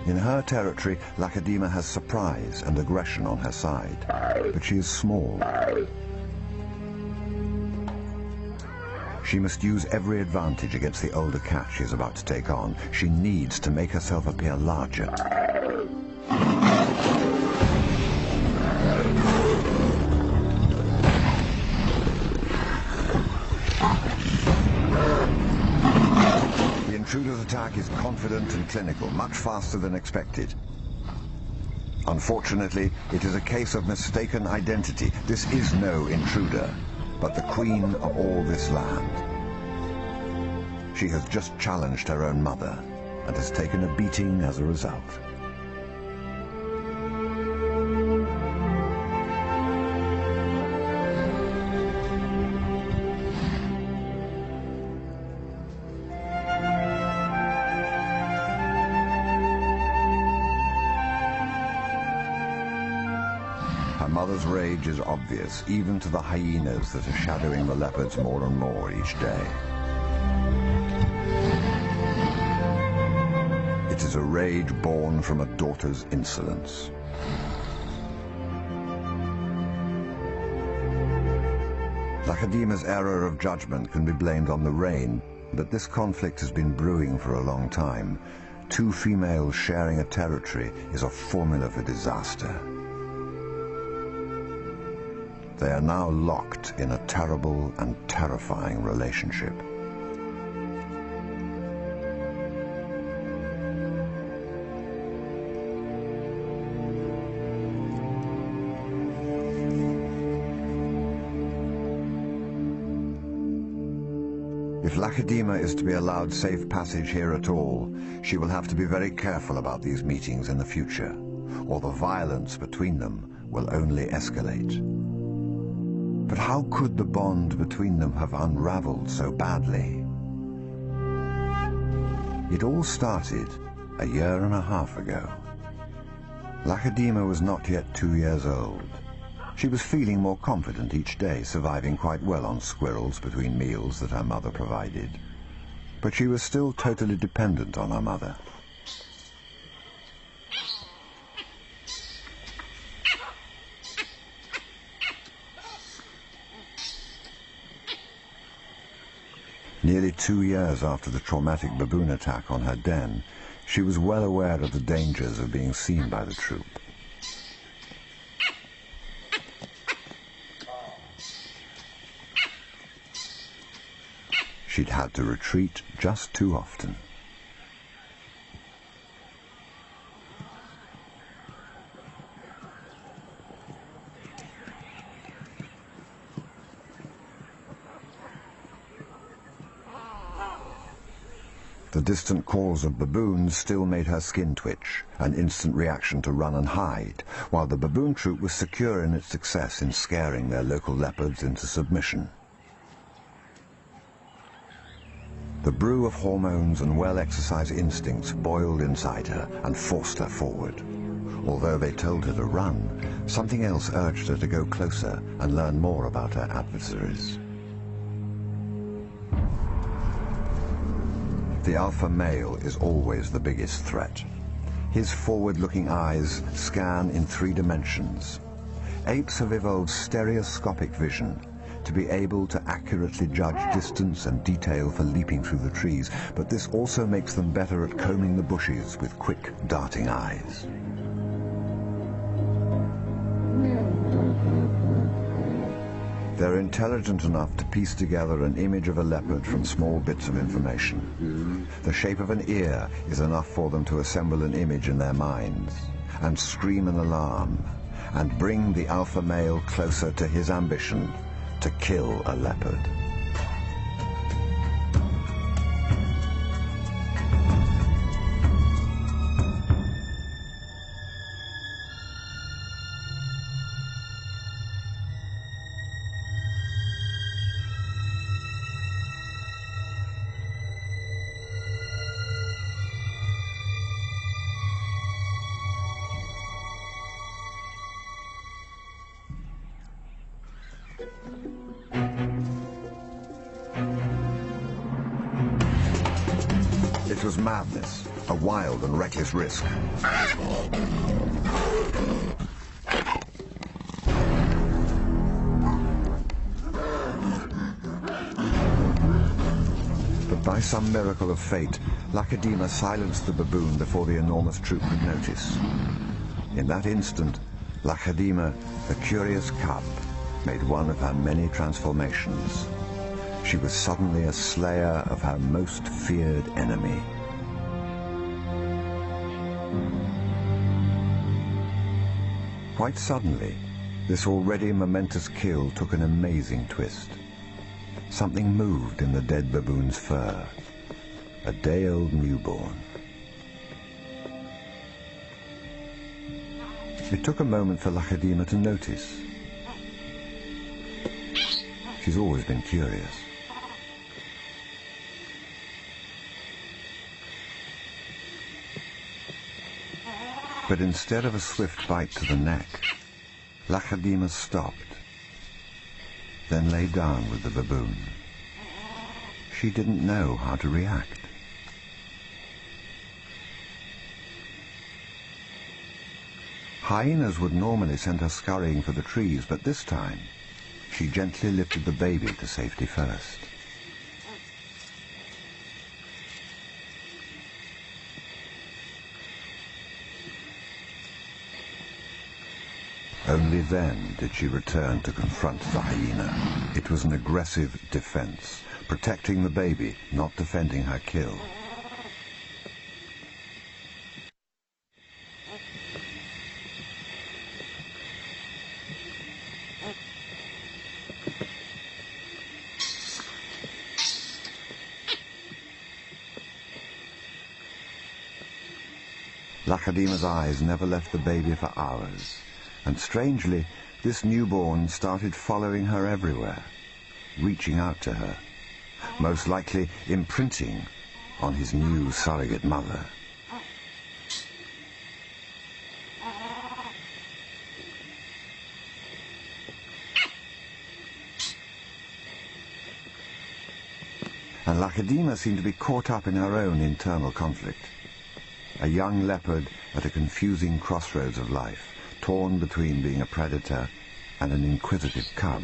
In her territory, Lacedaemon has surprise and aggression on her side, but she is small. She must use every advantage against the older cat she is about to take on. She needs to make herself appear larger. The intruder's attack is confident and clinical, much faster than expected. Unfortunately, it is a case of mistaken identity. This is no intruder, but the queen of all this land. She has just challenged her own mother and has taken a beating as a result. Her mother's rage is obvious, even to the hyenas that are shadowing the leopards more and more each day. It is a rage born from a daughter's insolence. Lacedaemon's error of judgment can be blamed on the rain, but this conflict has been brewing for a long time. Two females sharing a territory is a formula for disaster. They are now locked in a terrible and terrifying relationship. If Lacedaemon is to be allowed safe passage here at all, she will have to be very careful about these meetings in the future, or the violence between them will only escalate. But how could the bond between them have unraveled so badly? It all started a year and a half ago. Lacedaemon was not yet 2 years old. She was feeling more confident each day, surviving quite well on squirrels between meals that her mother provided. But she was still totally dependent on her mother. Nearly 2 years after the traumatic baboon attack on her den, she was well aware of the dangers of being seen by the troop. She'd had to retreat just too often. The distant calls of baboons still made her skin twitch, an instant reaction to run and hide, while the baboon troop was secure in its success in scaring their local leopards into submission. The brew of hormones and well-exercised instincts boiled inside her and forced her forward. Although they told her to run, something else urged her to go closer and learn more about her adversaries. The alpha male is always the biggest threat. His forward-looking eyes scan in 3 dimensions. Apes have evolved stereoscopic vision to be able to accurately judge distance and detail for leaping through the trees, but this also makes them better at combing the bushes with quick, darting eyes. They're intelligent enough to piece together an image of a leopard from small bits of information. The shape of an ear is enough for them to assemble an image in their minds and scream an alarm and bring the alpha male closer to his ambition to kill a leopard. It was madness, a wild and reckless risk. But by some miracle of fate, Lacedaemon silenced the baboon before the enormous troop could notice. In that instant, Lacedaemon, the curious cub, made one of her many transformations. She was suddenly a slayer of her most feared enemy. Quite suddenly, this already momentous kill took an amazing twist. Something moved in the dead baboon's fur. A day-old newborn. It took a moment for Lacedaemon to notice. She's always been curious. But instead of a swift bite to the neck, Lacedaemon stopped, then lay down with the baboon. She didn't know how to react. Hyenas would normally send her scurrying for the trees, but this time, she gently lifted the baby to safety first. Only then did she return to confront the hyena. It was an aggressive defense, protecting the baby, not defending her kill. Lacedaemon's eyes never left the baby for hours. And strangely, this newborn started following her everywhere, reaching out to her, most likely imprinting on his new surrogate mother. And Lacedaemon seemed to be caught up in her own internal conflict. A young leopard at a confusing crossroads of life, torn between being a predator and an inquisitive cub.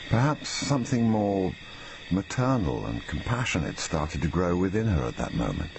Perhaps something more maternal and compassionate started to grow within her at that moment.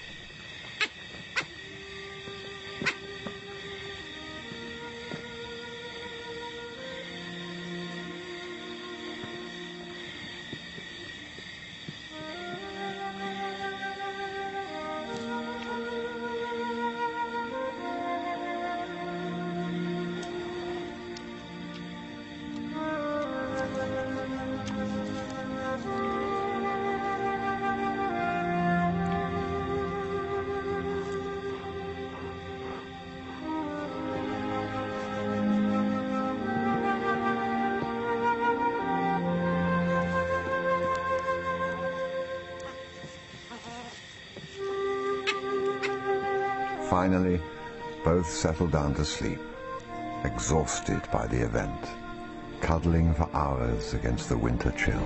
finally, both settled down to sleep, exhausted by the event, cuddling for hours against the winter chill.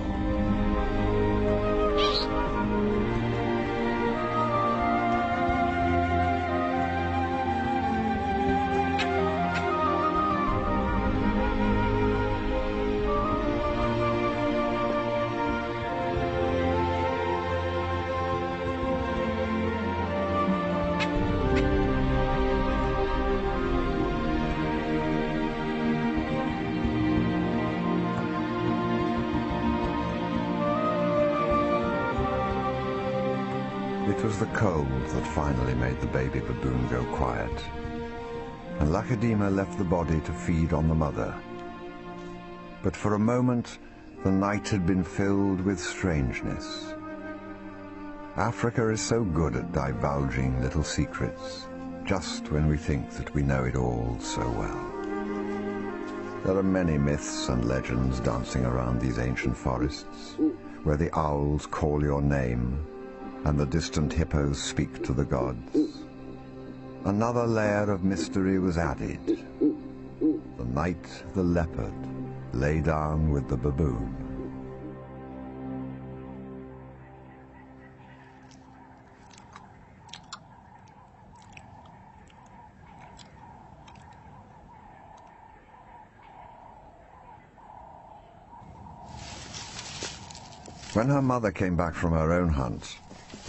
It was the cold that finally made the baby baboon go quiet, and Lacedaemon left the body to feed on the mother. But for a moment, the night had been filled with strangeness. Africa is so good at divulging little secrets, just when we think that we know it all so well. There are many myths and legends dancing around these ancient forests, where the owls call your name, and the distant hippos speak to the gods. Another layer of mystery was added. The night the leopard lay down with the baboon. When her mother came back from her own hunt,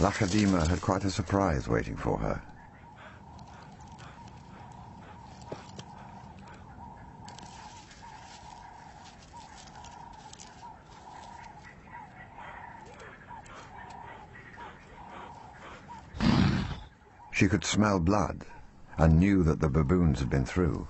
Lacedaemon had quite a surprise waiting for her. She could smell blood and knew that the baboons had been through.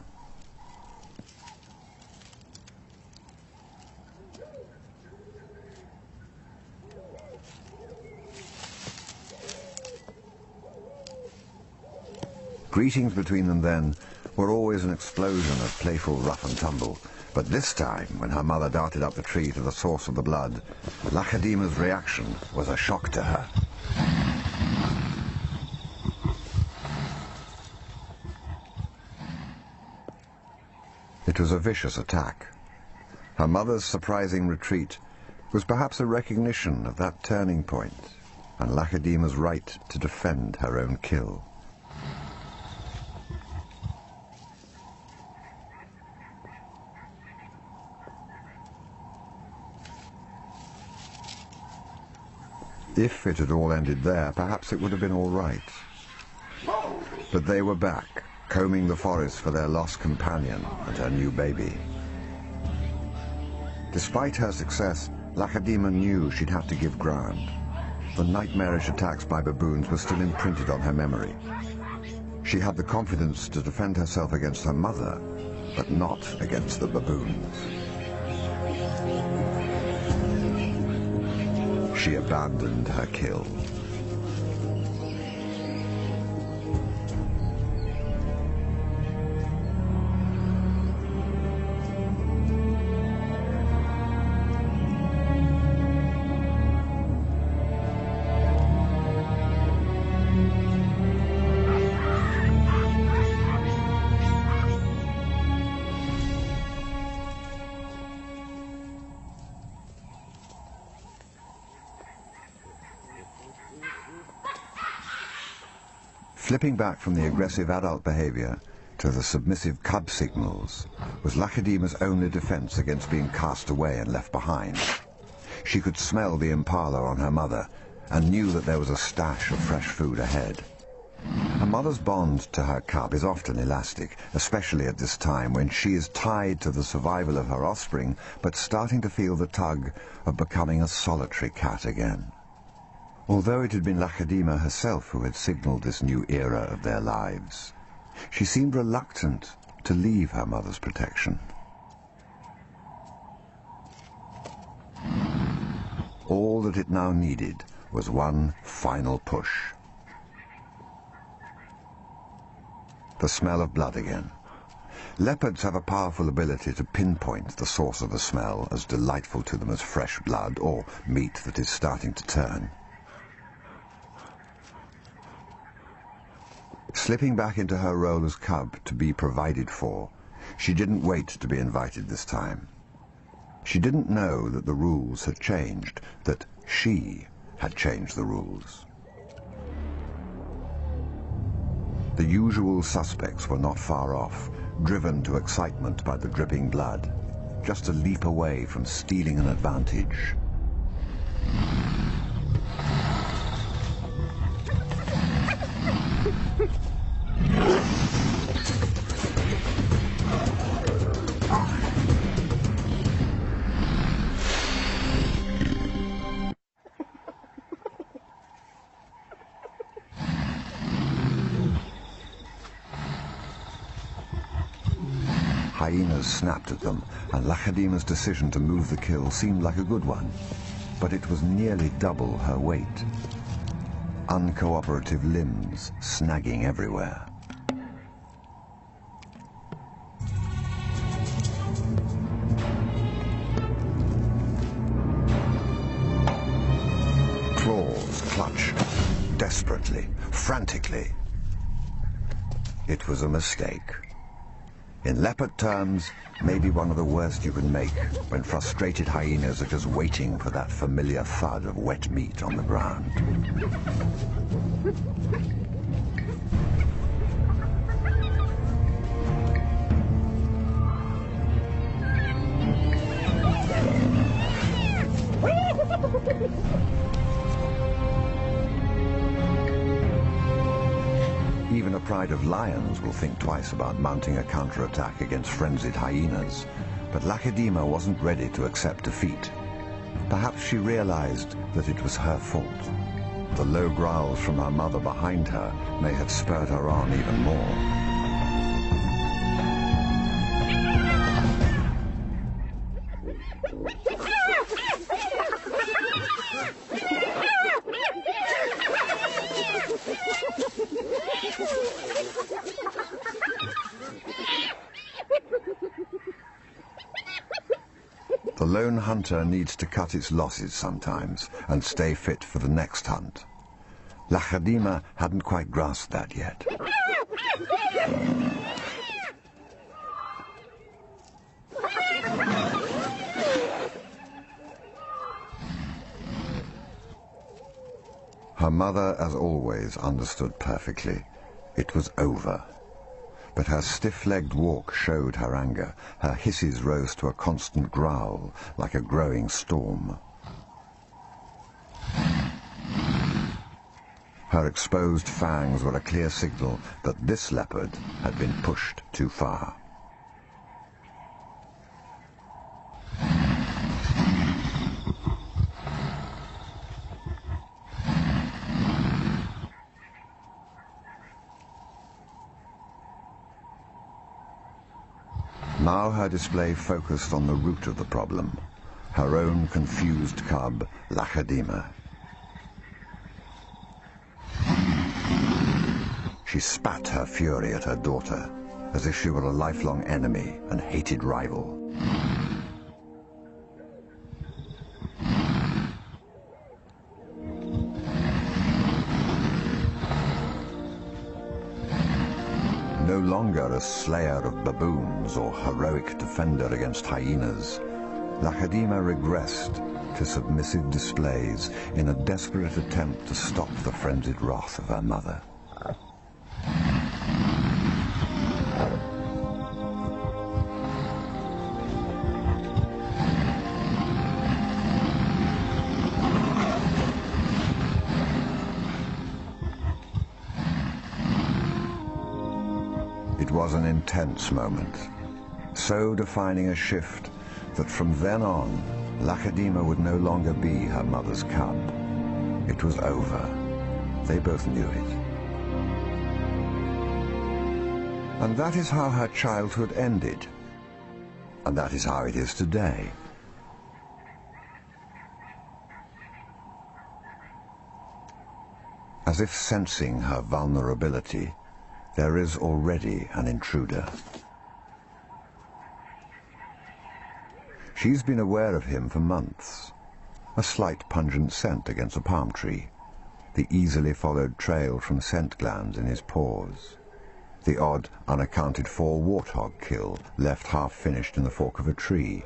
Greetings between them then were always an explosion of playful rough and tumble, but this time, when her mother darted up the tree to the source of the blood, Lacedaemon's reaction was a shock to her. It was a vicious attack. Her mother's surprising retreat was perhaps a recognition of that turning point, and Lacedaemon's right to defend her own kill. If it had all ended there, perhaps it would have been all right. But they were back, combing the forest for their lost companion and her new baby. Despite her success, Lacedaemon knew she'd have to give ground. The nightmarish attacks by baboons were still imprinted on her memory. She had the confidence to defend herself against her mother, but not against the baboons. She abandoned her kill. Flipping back from the aggressive adult behavior to the submissive cub signals was Lacedaemon's only defense against being cast away and left behind. She could smell the impala on her mother and knew that there was a stash of fresh food ahead. A mother's bond to her cub is often elastic, especially at this time when she is tied to the survival of her offspring, but starting to feel the tug of becoming a solitary cat again. Although it had been Lacedaemon herself who had signaled this new era of their lives, she seemed reluctant to leave her mother's protection. All that it now needed was one final push. The smell of blood again. Leopards have a powerful ability to pinpoint the source of the smell as delightful to them as fresh blood or meat that is starting to turn. Slipping back into her role as cub to be provided for, she didn't wait to be invited this time. She didn't know that the rules had changed, that she had changed the rules. The usual suspects were not far off, driven to excitement by the dripping blood, just a leap away from stealing an advantage. Hyenas snapped at them, and Lakhadima's decision to move the kill seemed like a good one, but it was nearly double her weight. Uncooperative limbs snagging everywhere. Claws clutch, desperately, frantically. It was a mistake. In leopard terms, maybe one of the worst you can make when frustrated hyenas are just waiting for that familiar thud of wet meat on the ground. Even a pride of lions will think twice about mounting a counterattack against frenzied hyenas, but Lakhadima wasn't ready to accept defeat. Perhaps she realized that it was her fault. The low growls from her mother behind her may have spurred her on even more. The lone hunter needs to cut its losses sometimes and stay fit for the next hunt. Lakhadima hadn't quite grasped that yet. Her mother, as always, understood perfectly. It was over. But her stiff-legged walk showed her anger. Her hisses rose to a constant growl, like a growing storm. Her exposed fangs were a clear signal that this leopard had been pushed too far. Now her display focused on the root of the problem, her own confused cub, Lakhadima. She spat her fury at her daughter, as if she were a lifelong enemy and hated rival. No longer a slayer of baboons or heroic defender against hyenas, Lakhadima regressed to submissive displays in a desperate attempt to stop the frenzied wrath of her mother. It was an intense moment, so defining a shift that from then on, Lakhadima would no longer be her mother's cub. It was over. They both knew it. And that is how her childhood ended. And that is how it is today. As if sensing her vulnerability, there is already an intruder. She's been aware of him for months. A slight pungent scent against a palm tree. the easily followed trail from scent glands in his paws, the odd, unaccounted-for warthog kill left half-finished in the fork of a tree.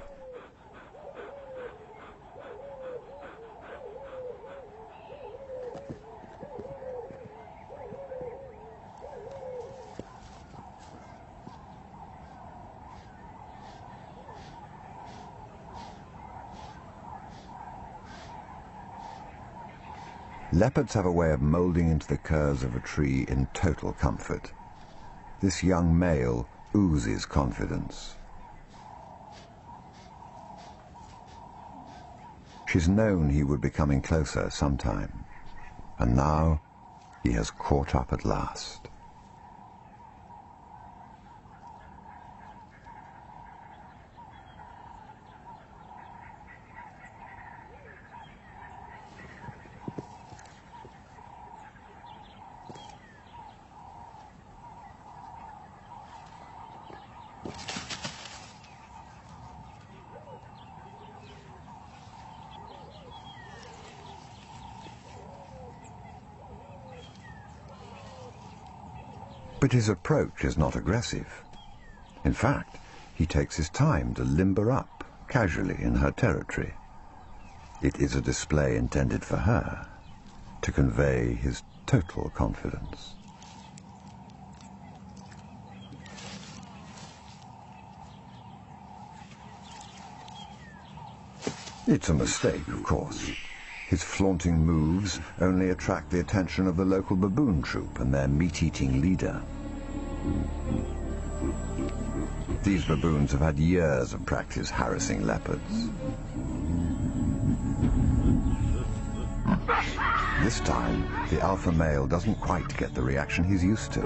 Leopards have a way of moulding into the curves of a tree in total comfort. This young male oozes confidence. She's known he would be coming closer sometime, and now he has caught up at last. But his approach is not aggressive. In fact, he takes his time to limber up casually in her territory. It is a display intended for her, to convey his total confidence. It's a mistake, of course. His flaunting moves only attract the attention of the local baboon troop and their meat-eating leader. These baboons have had years of practice harassing leopards. This time, the alpha male doesn't quite get the reaction he's used to.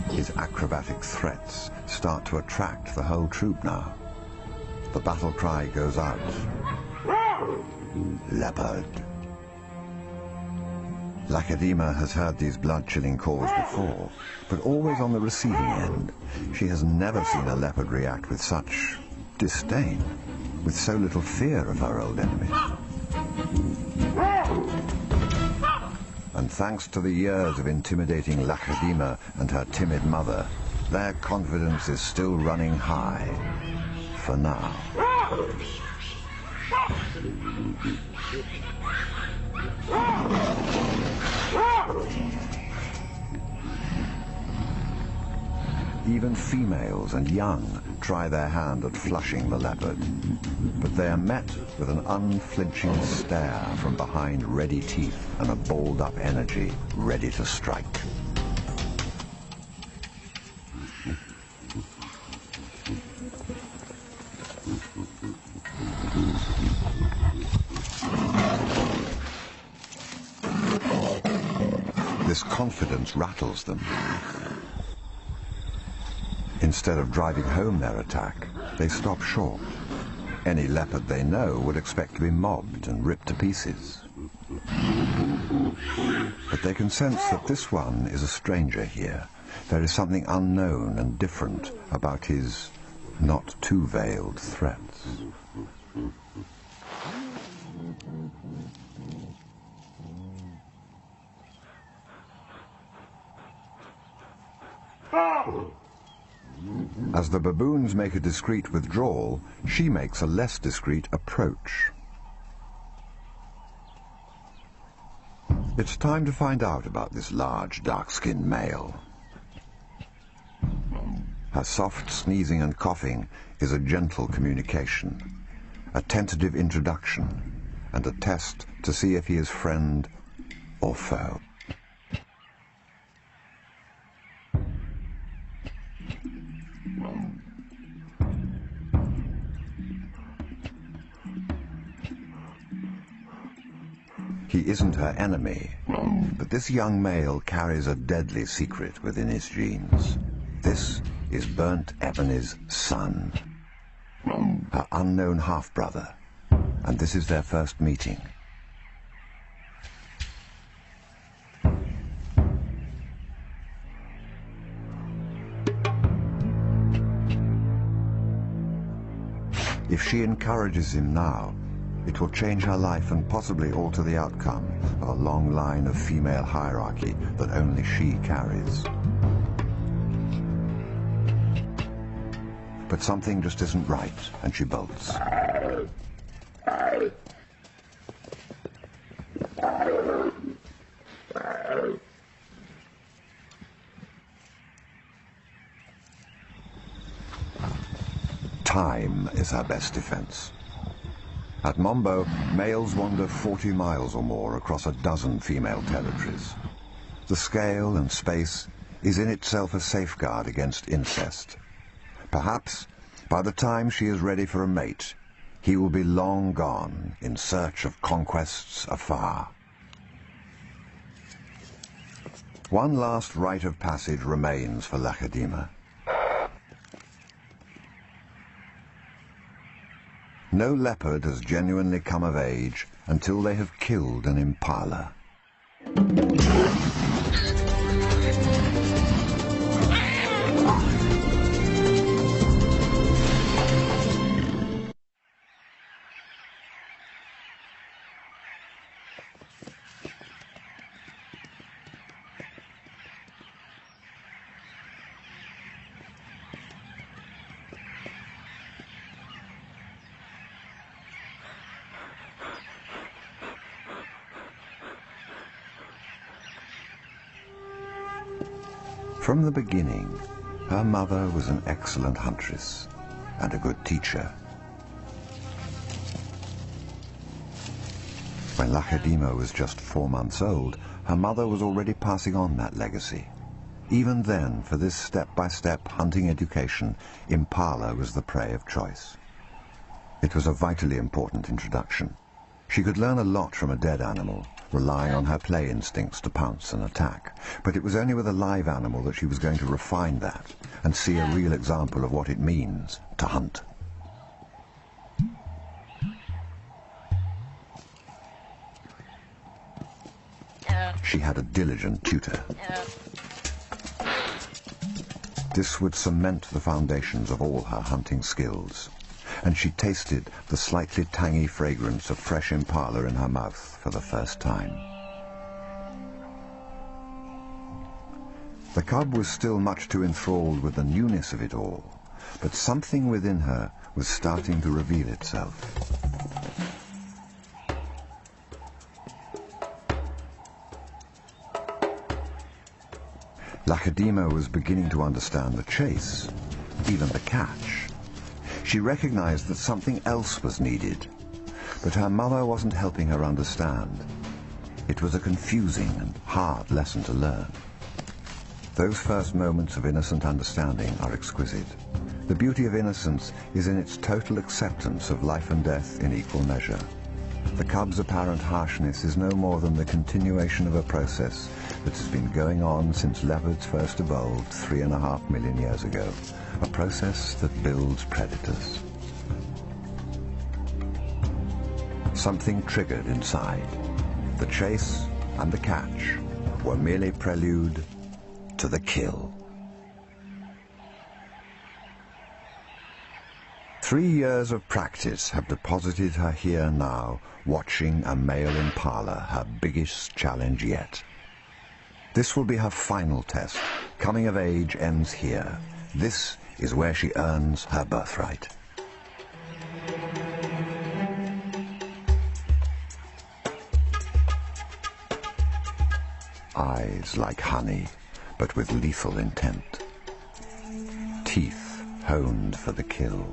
His acrobatic threats start to attract the whole troop now. The battle cry goes out. Leopard. Lakedima has heard these blood-chilling calls before, but always on the receiving end. She has never seen a leopard react with such disdain, with so little fear of her old enemy. And thanks to the years of intimidating Lakedima and her timid mother, their confidence is still running high, for now. Even females and young try their hand at flushing the leopard, but they are met with an unflinching stare from behind ready teeth and a balled-up energy ready to strike. This confidence rattles them. Instead of driving home their attack, they stop short. Any leopard they know would expect to be mobbed and ripped to pieces. But they can sense that this one is a stranger here. There is something unknown and different about his not too veiled threats. As the baboons make a discreet withdrawal, she makes a less discreet approach. It's time to find out about this large, dark-skinned male. Her soft sneezing and coughing is a gentle communication, a tentative introduction, and a test to see if he is friend or foe. He isn't her enemy, but this young male carries a deadly secret within his genes. This is burnt ebony's son, her unknown half-brother, and this is their first meeting. If she encourages him now, It will change her life and possibly alter the outcome of a long line of female hierarchy that only she carries. But something just isn't right, and she bolts. Time is her best defense. At Mombo, males wander 40 miles or more across a dozen female territories. The scale and space is in itself a safeguard against incest. Perhaps, by the time she is ready for a mate, he will be long gone in search of conquests afar. One last rite of passage remains for Lakedima. No leopard has genuinely come of age until they have killed an impala. From the beginning, her mother was an excellent huntress and a good teacher. When Lakedima was just 4 months old, her mother was already passing on that legacy. Even then, for this step-by-step hunting education, impala was the prey of choice. It was a vitally important introduction. She could learn a lot from a dead animal, relying on her play instincts to pounce and attack. But it was only with a live animal that she was going to refine that and see a real example of what it means to hunt. She had a diligent tutor. This would cement the foundations of all her hunting skills, and she tasted the slightly tangy fragrance of fresh impala in her mouth for the first time. The cub was still much too enthralled with the newness of it all, but something within her was starting to reveal itself. Lakedima was beginning to understand the chase, even the catch. She recognized that something else was needed, but her mother wasn't helping her understand. It was a confusing and hard lesson to learn. Those first moments of innocent understanding are exquisite. The beauty of innocence is in its total acceptance of life and death in equal measure. The cub's apparent harshness is no more than the continuation of a process that has been going on since leopards first evolved 3.5 million years ago. A process that builds predators. Something triggered inside. The chase and the catch were merely prelude to the kill. 3 years of practice have deposited her here now, watching a male impala, her biggest challenge yet. This will be her final test. Coming of age ends here. This is where she earns her birthright. Eyes like honey, but with lethal intent. Teeth honed for the kill.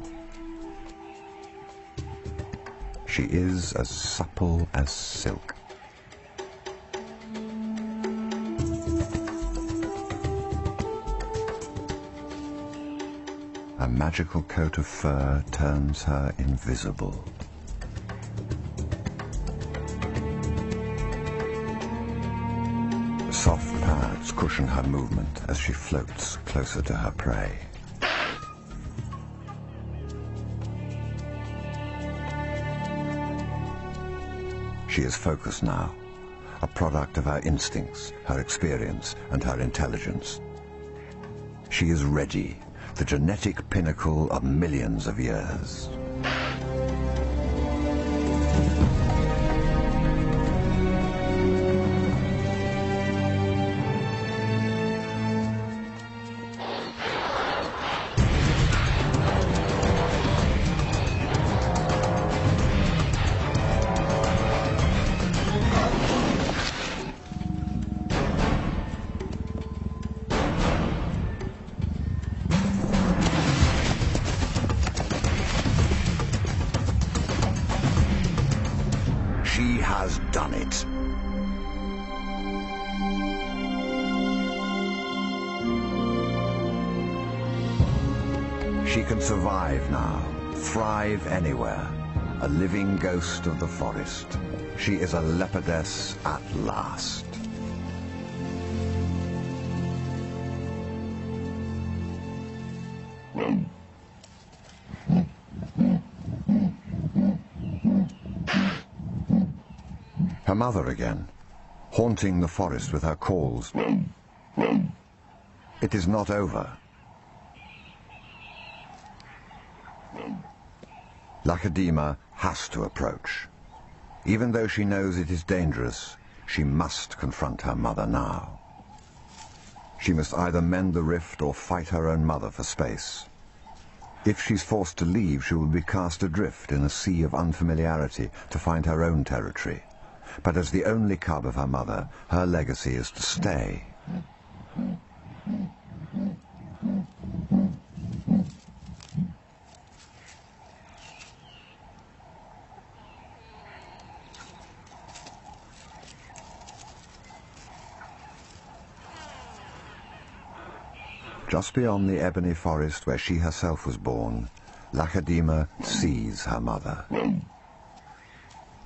She is as supple as silk. A magical coat of fur turns her invisible. Soft pads cushion her movement as she floats closer to her prey. She is focused now, a product of her instincts, her experience, and her intelligence. She is ready, the genetic pinnacle of millions of years. She has done it. She can survive now, thrive anywhere, a living ghost of the forest. She is a leopardess at last. Her mother again, haunting the forest with her calls. It is not over. Lacedaemon has to approach. Even though she knows it is dangerous, she must confront her mother now. She must either mend the rift or fight her own mother for space. If she's forced to leave, she will be cast adrift in a sea of unfamiliarity to find her own territory. But as the only cub of her mother, her legacy is to stay. Just beyond the ebony forest where she herself was born, Lacedaemon sees her mother.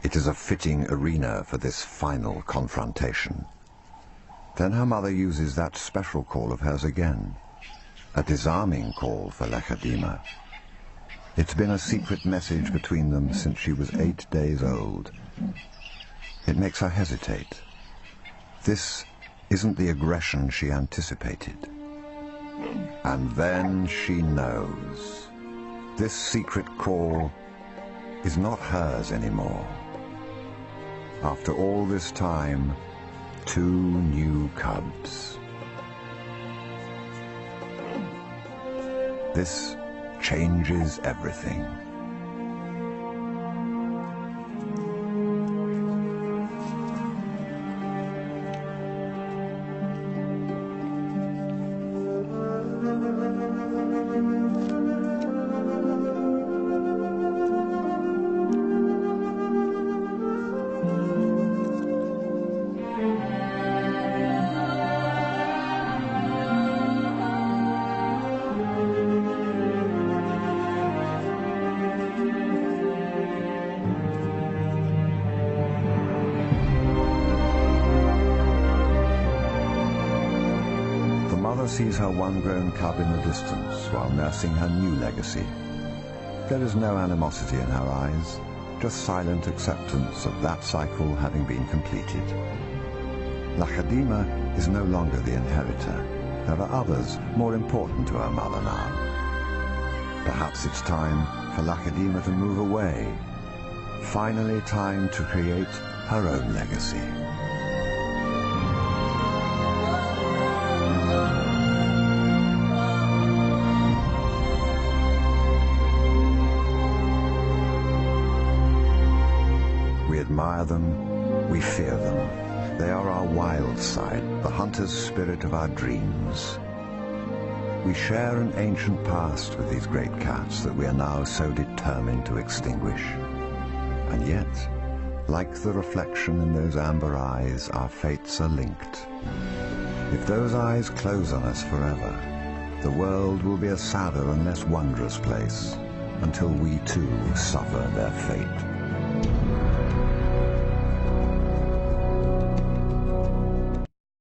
It is a fitting arena for this final confrontation. Then her mother uses that special call of hers again, a disarming call for Lacedaemon. It's been a secret message between them since she was 8 days old. It makes her hesitate. This isn't the aggression she anticipated. And then she knows. This secret call is not hers anymore. After all this time, 2 new cubs. This changes everything. Sees her one grown cub in the distance while nursing her new legacy. There is no animosity in her eyes, just silent acceptance of that cycle having been completed. Lacedaemon is no longer the inheritor. There are others more important to her mother now. Perhaps it's time for Lacedaemon to move away. Finally time to create her own legacy. We admire them, we fear them. They are our wild side, the hunter's spirit of our dreams. We share an ancient past with these great cats that we are now so determined to extinguish. And yet, like the reflection in those amber eyes, our fates are linked. If those eyes close on us forever, the world will be a sadder and less wondrous place, until we too suffer their fate.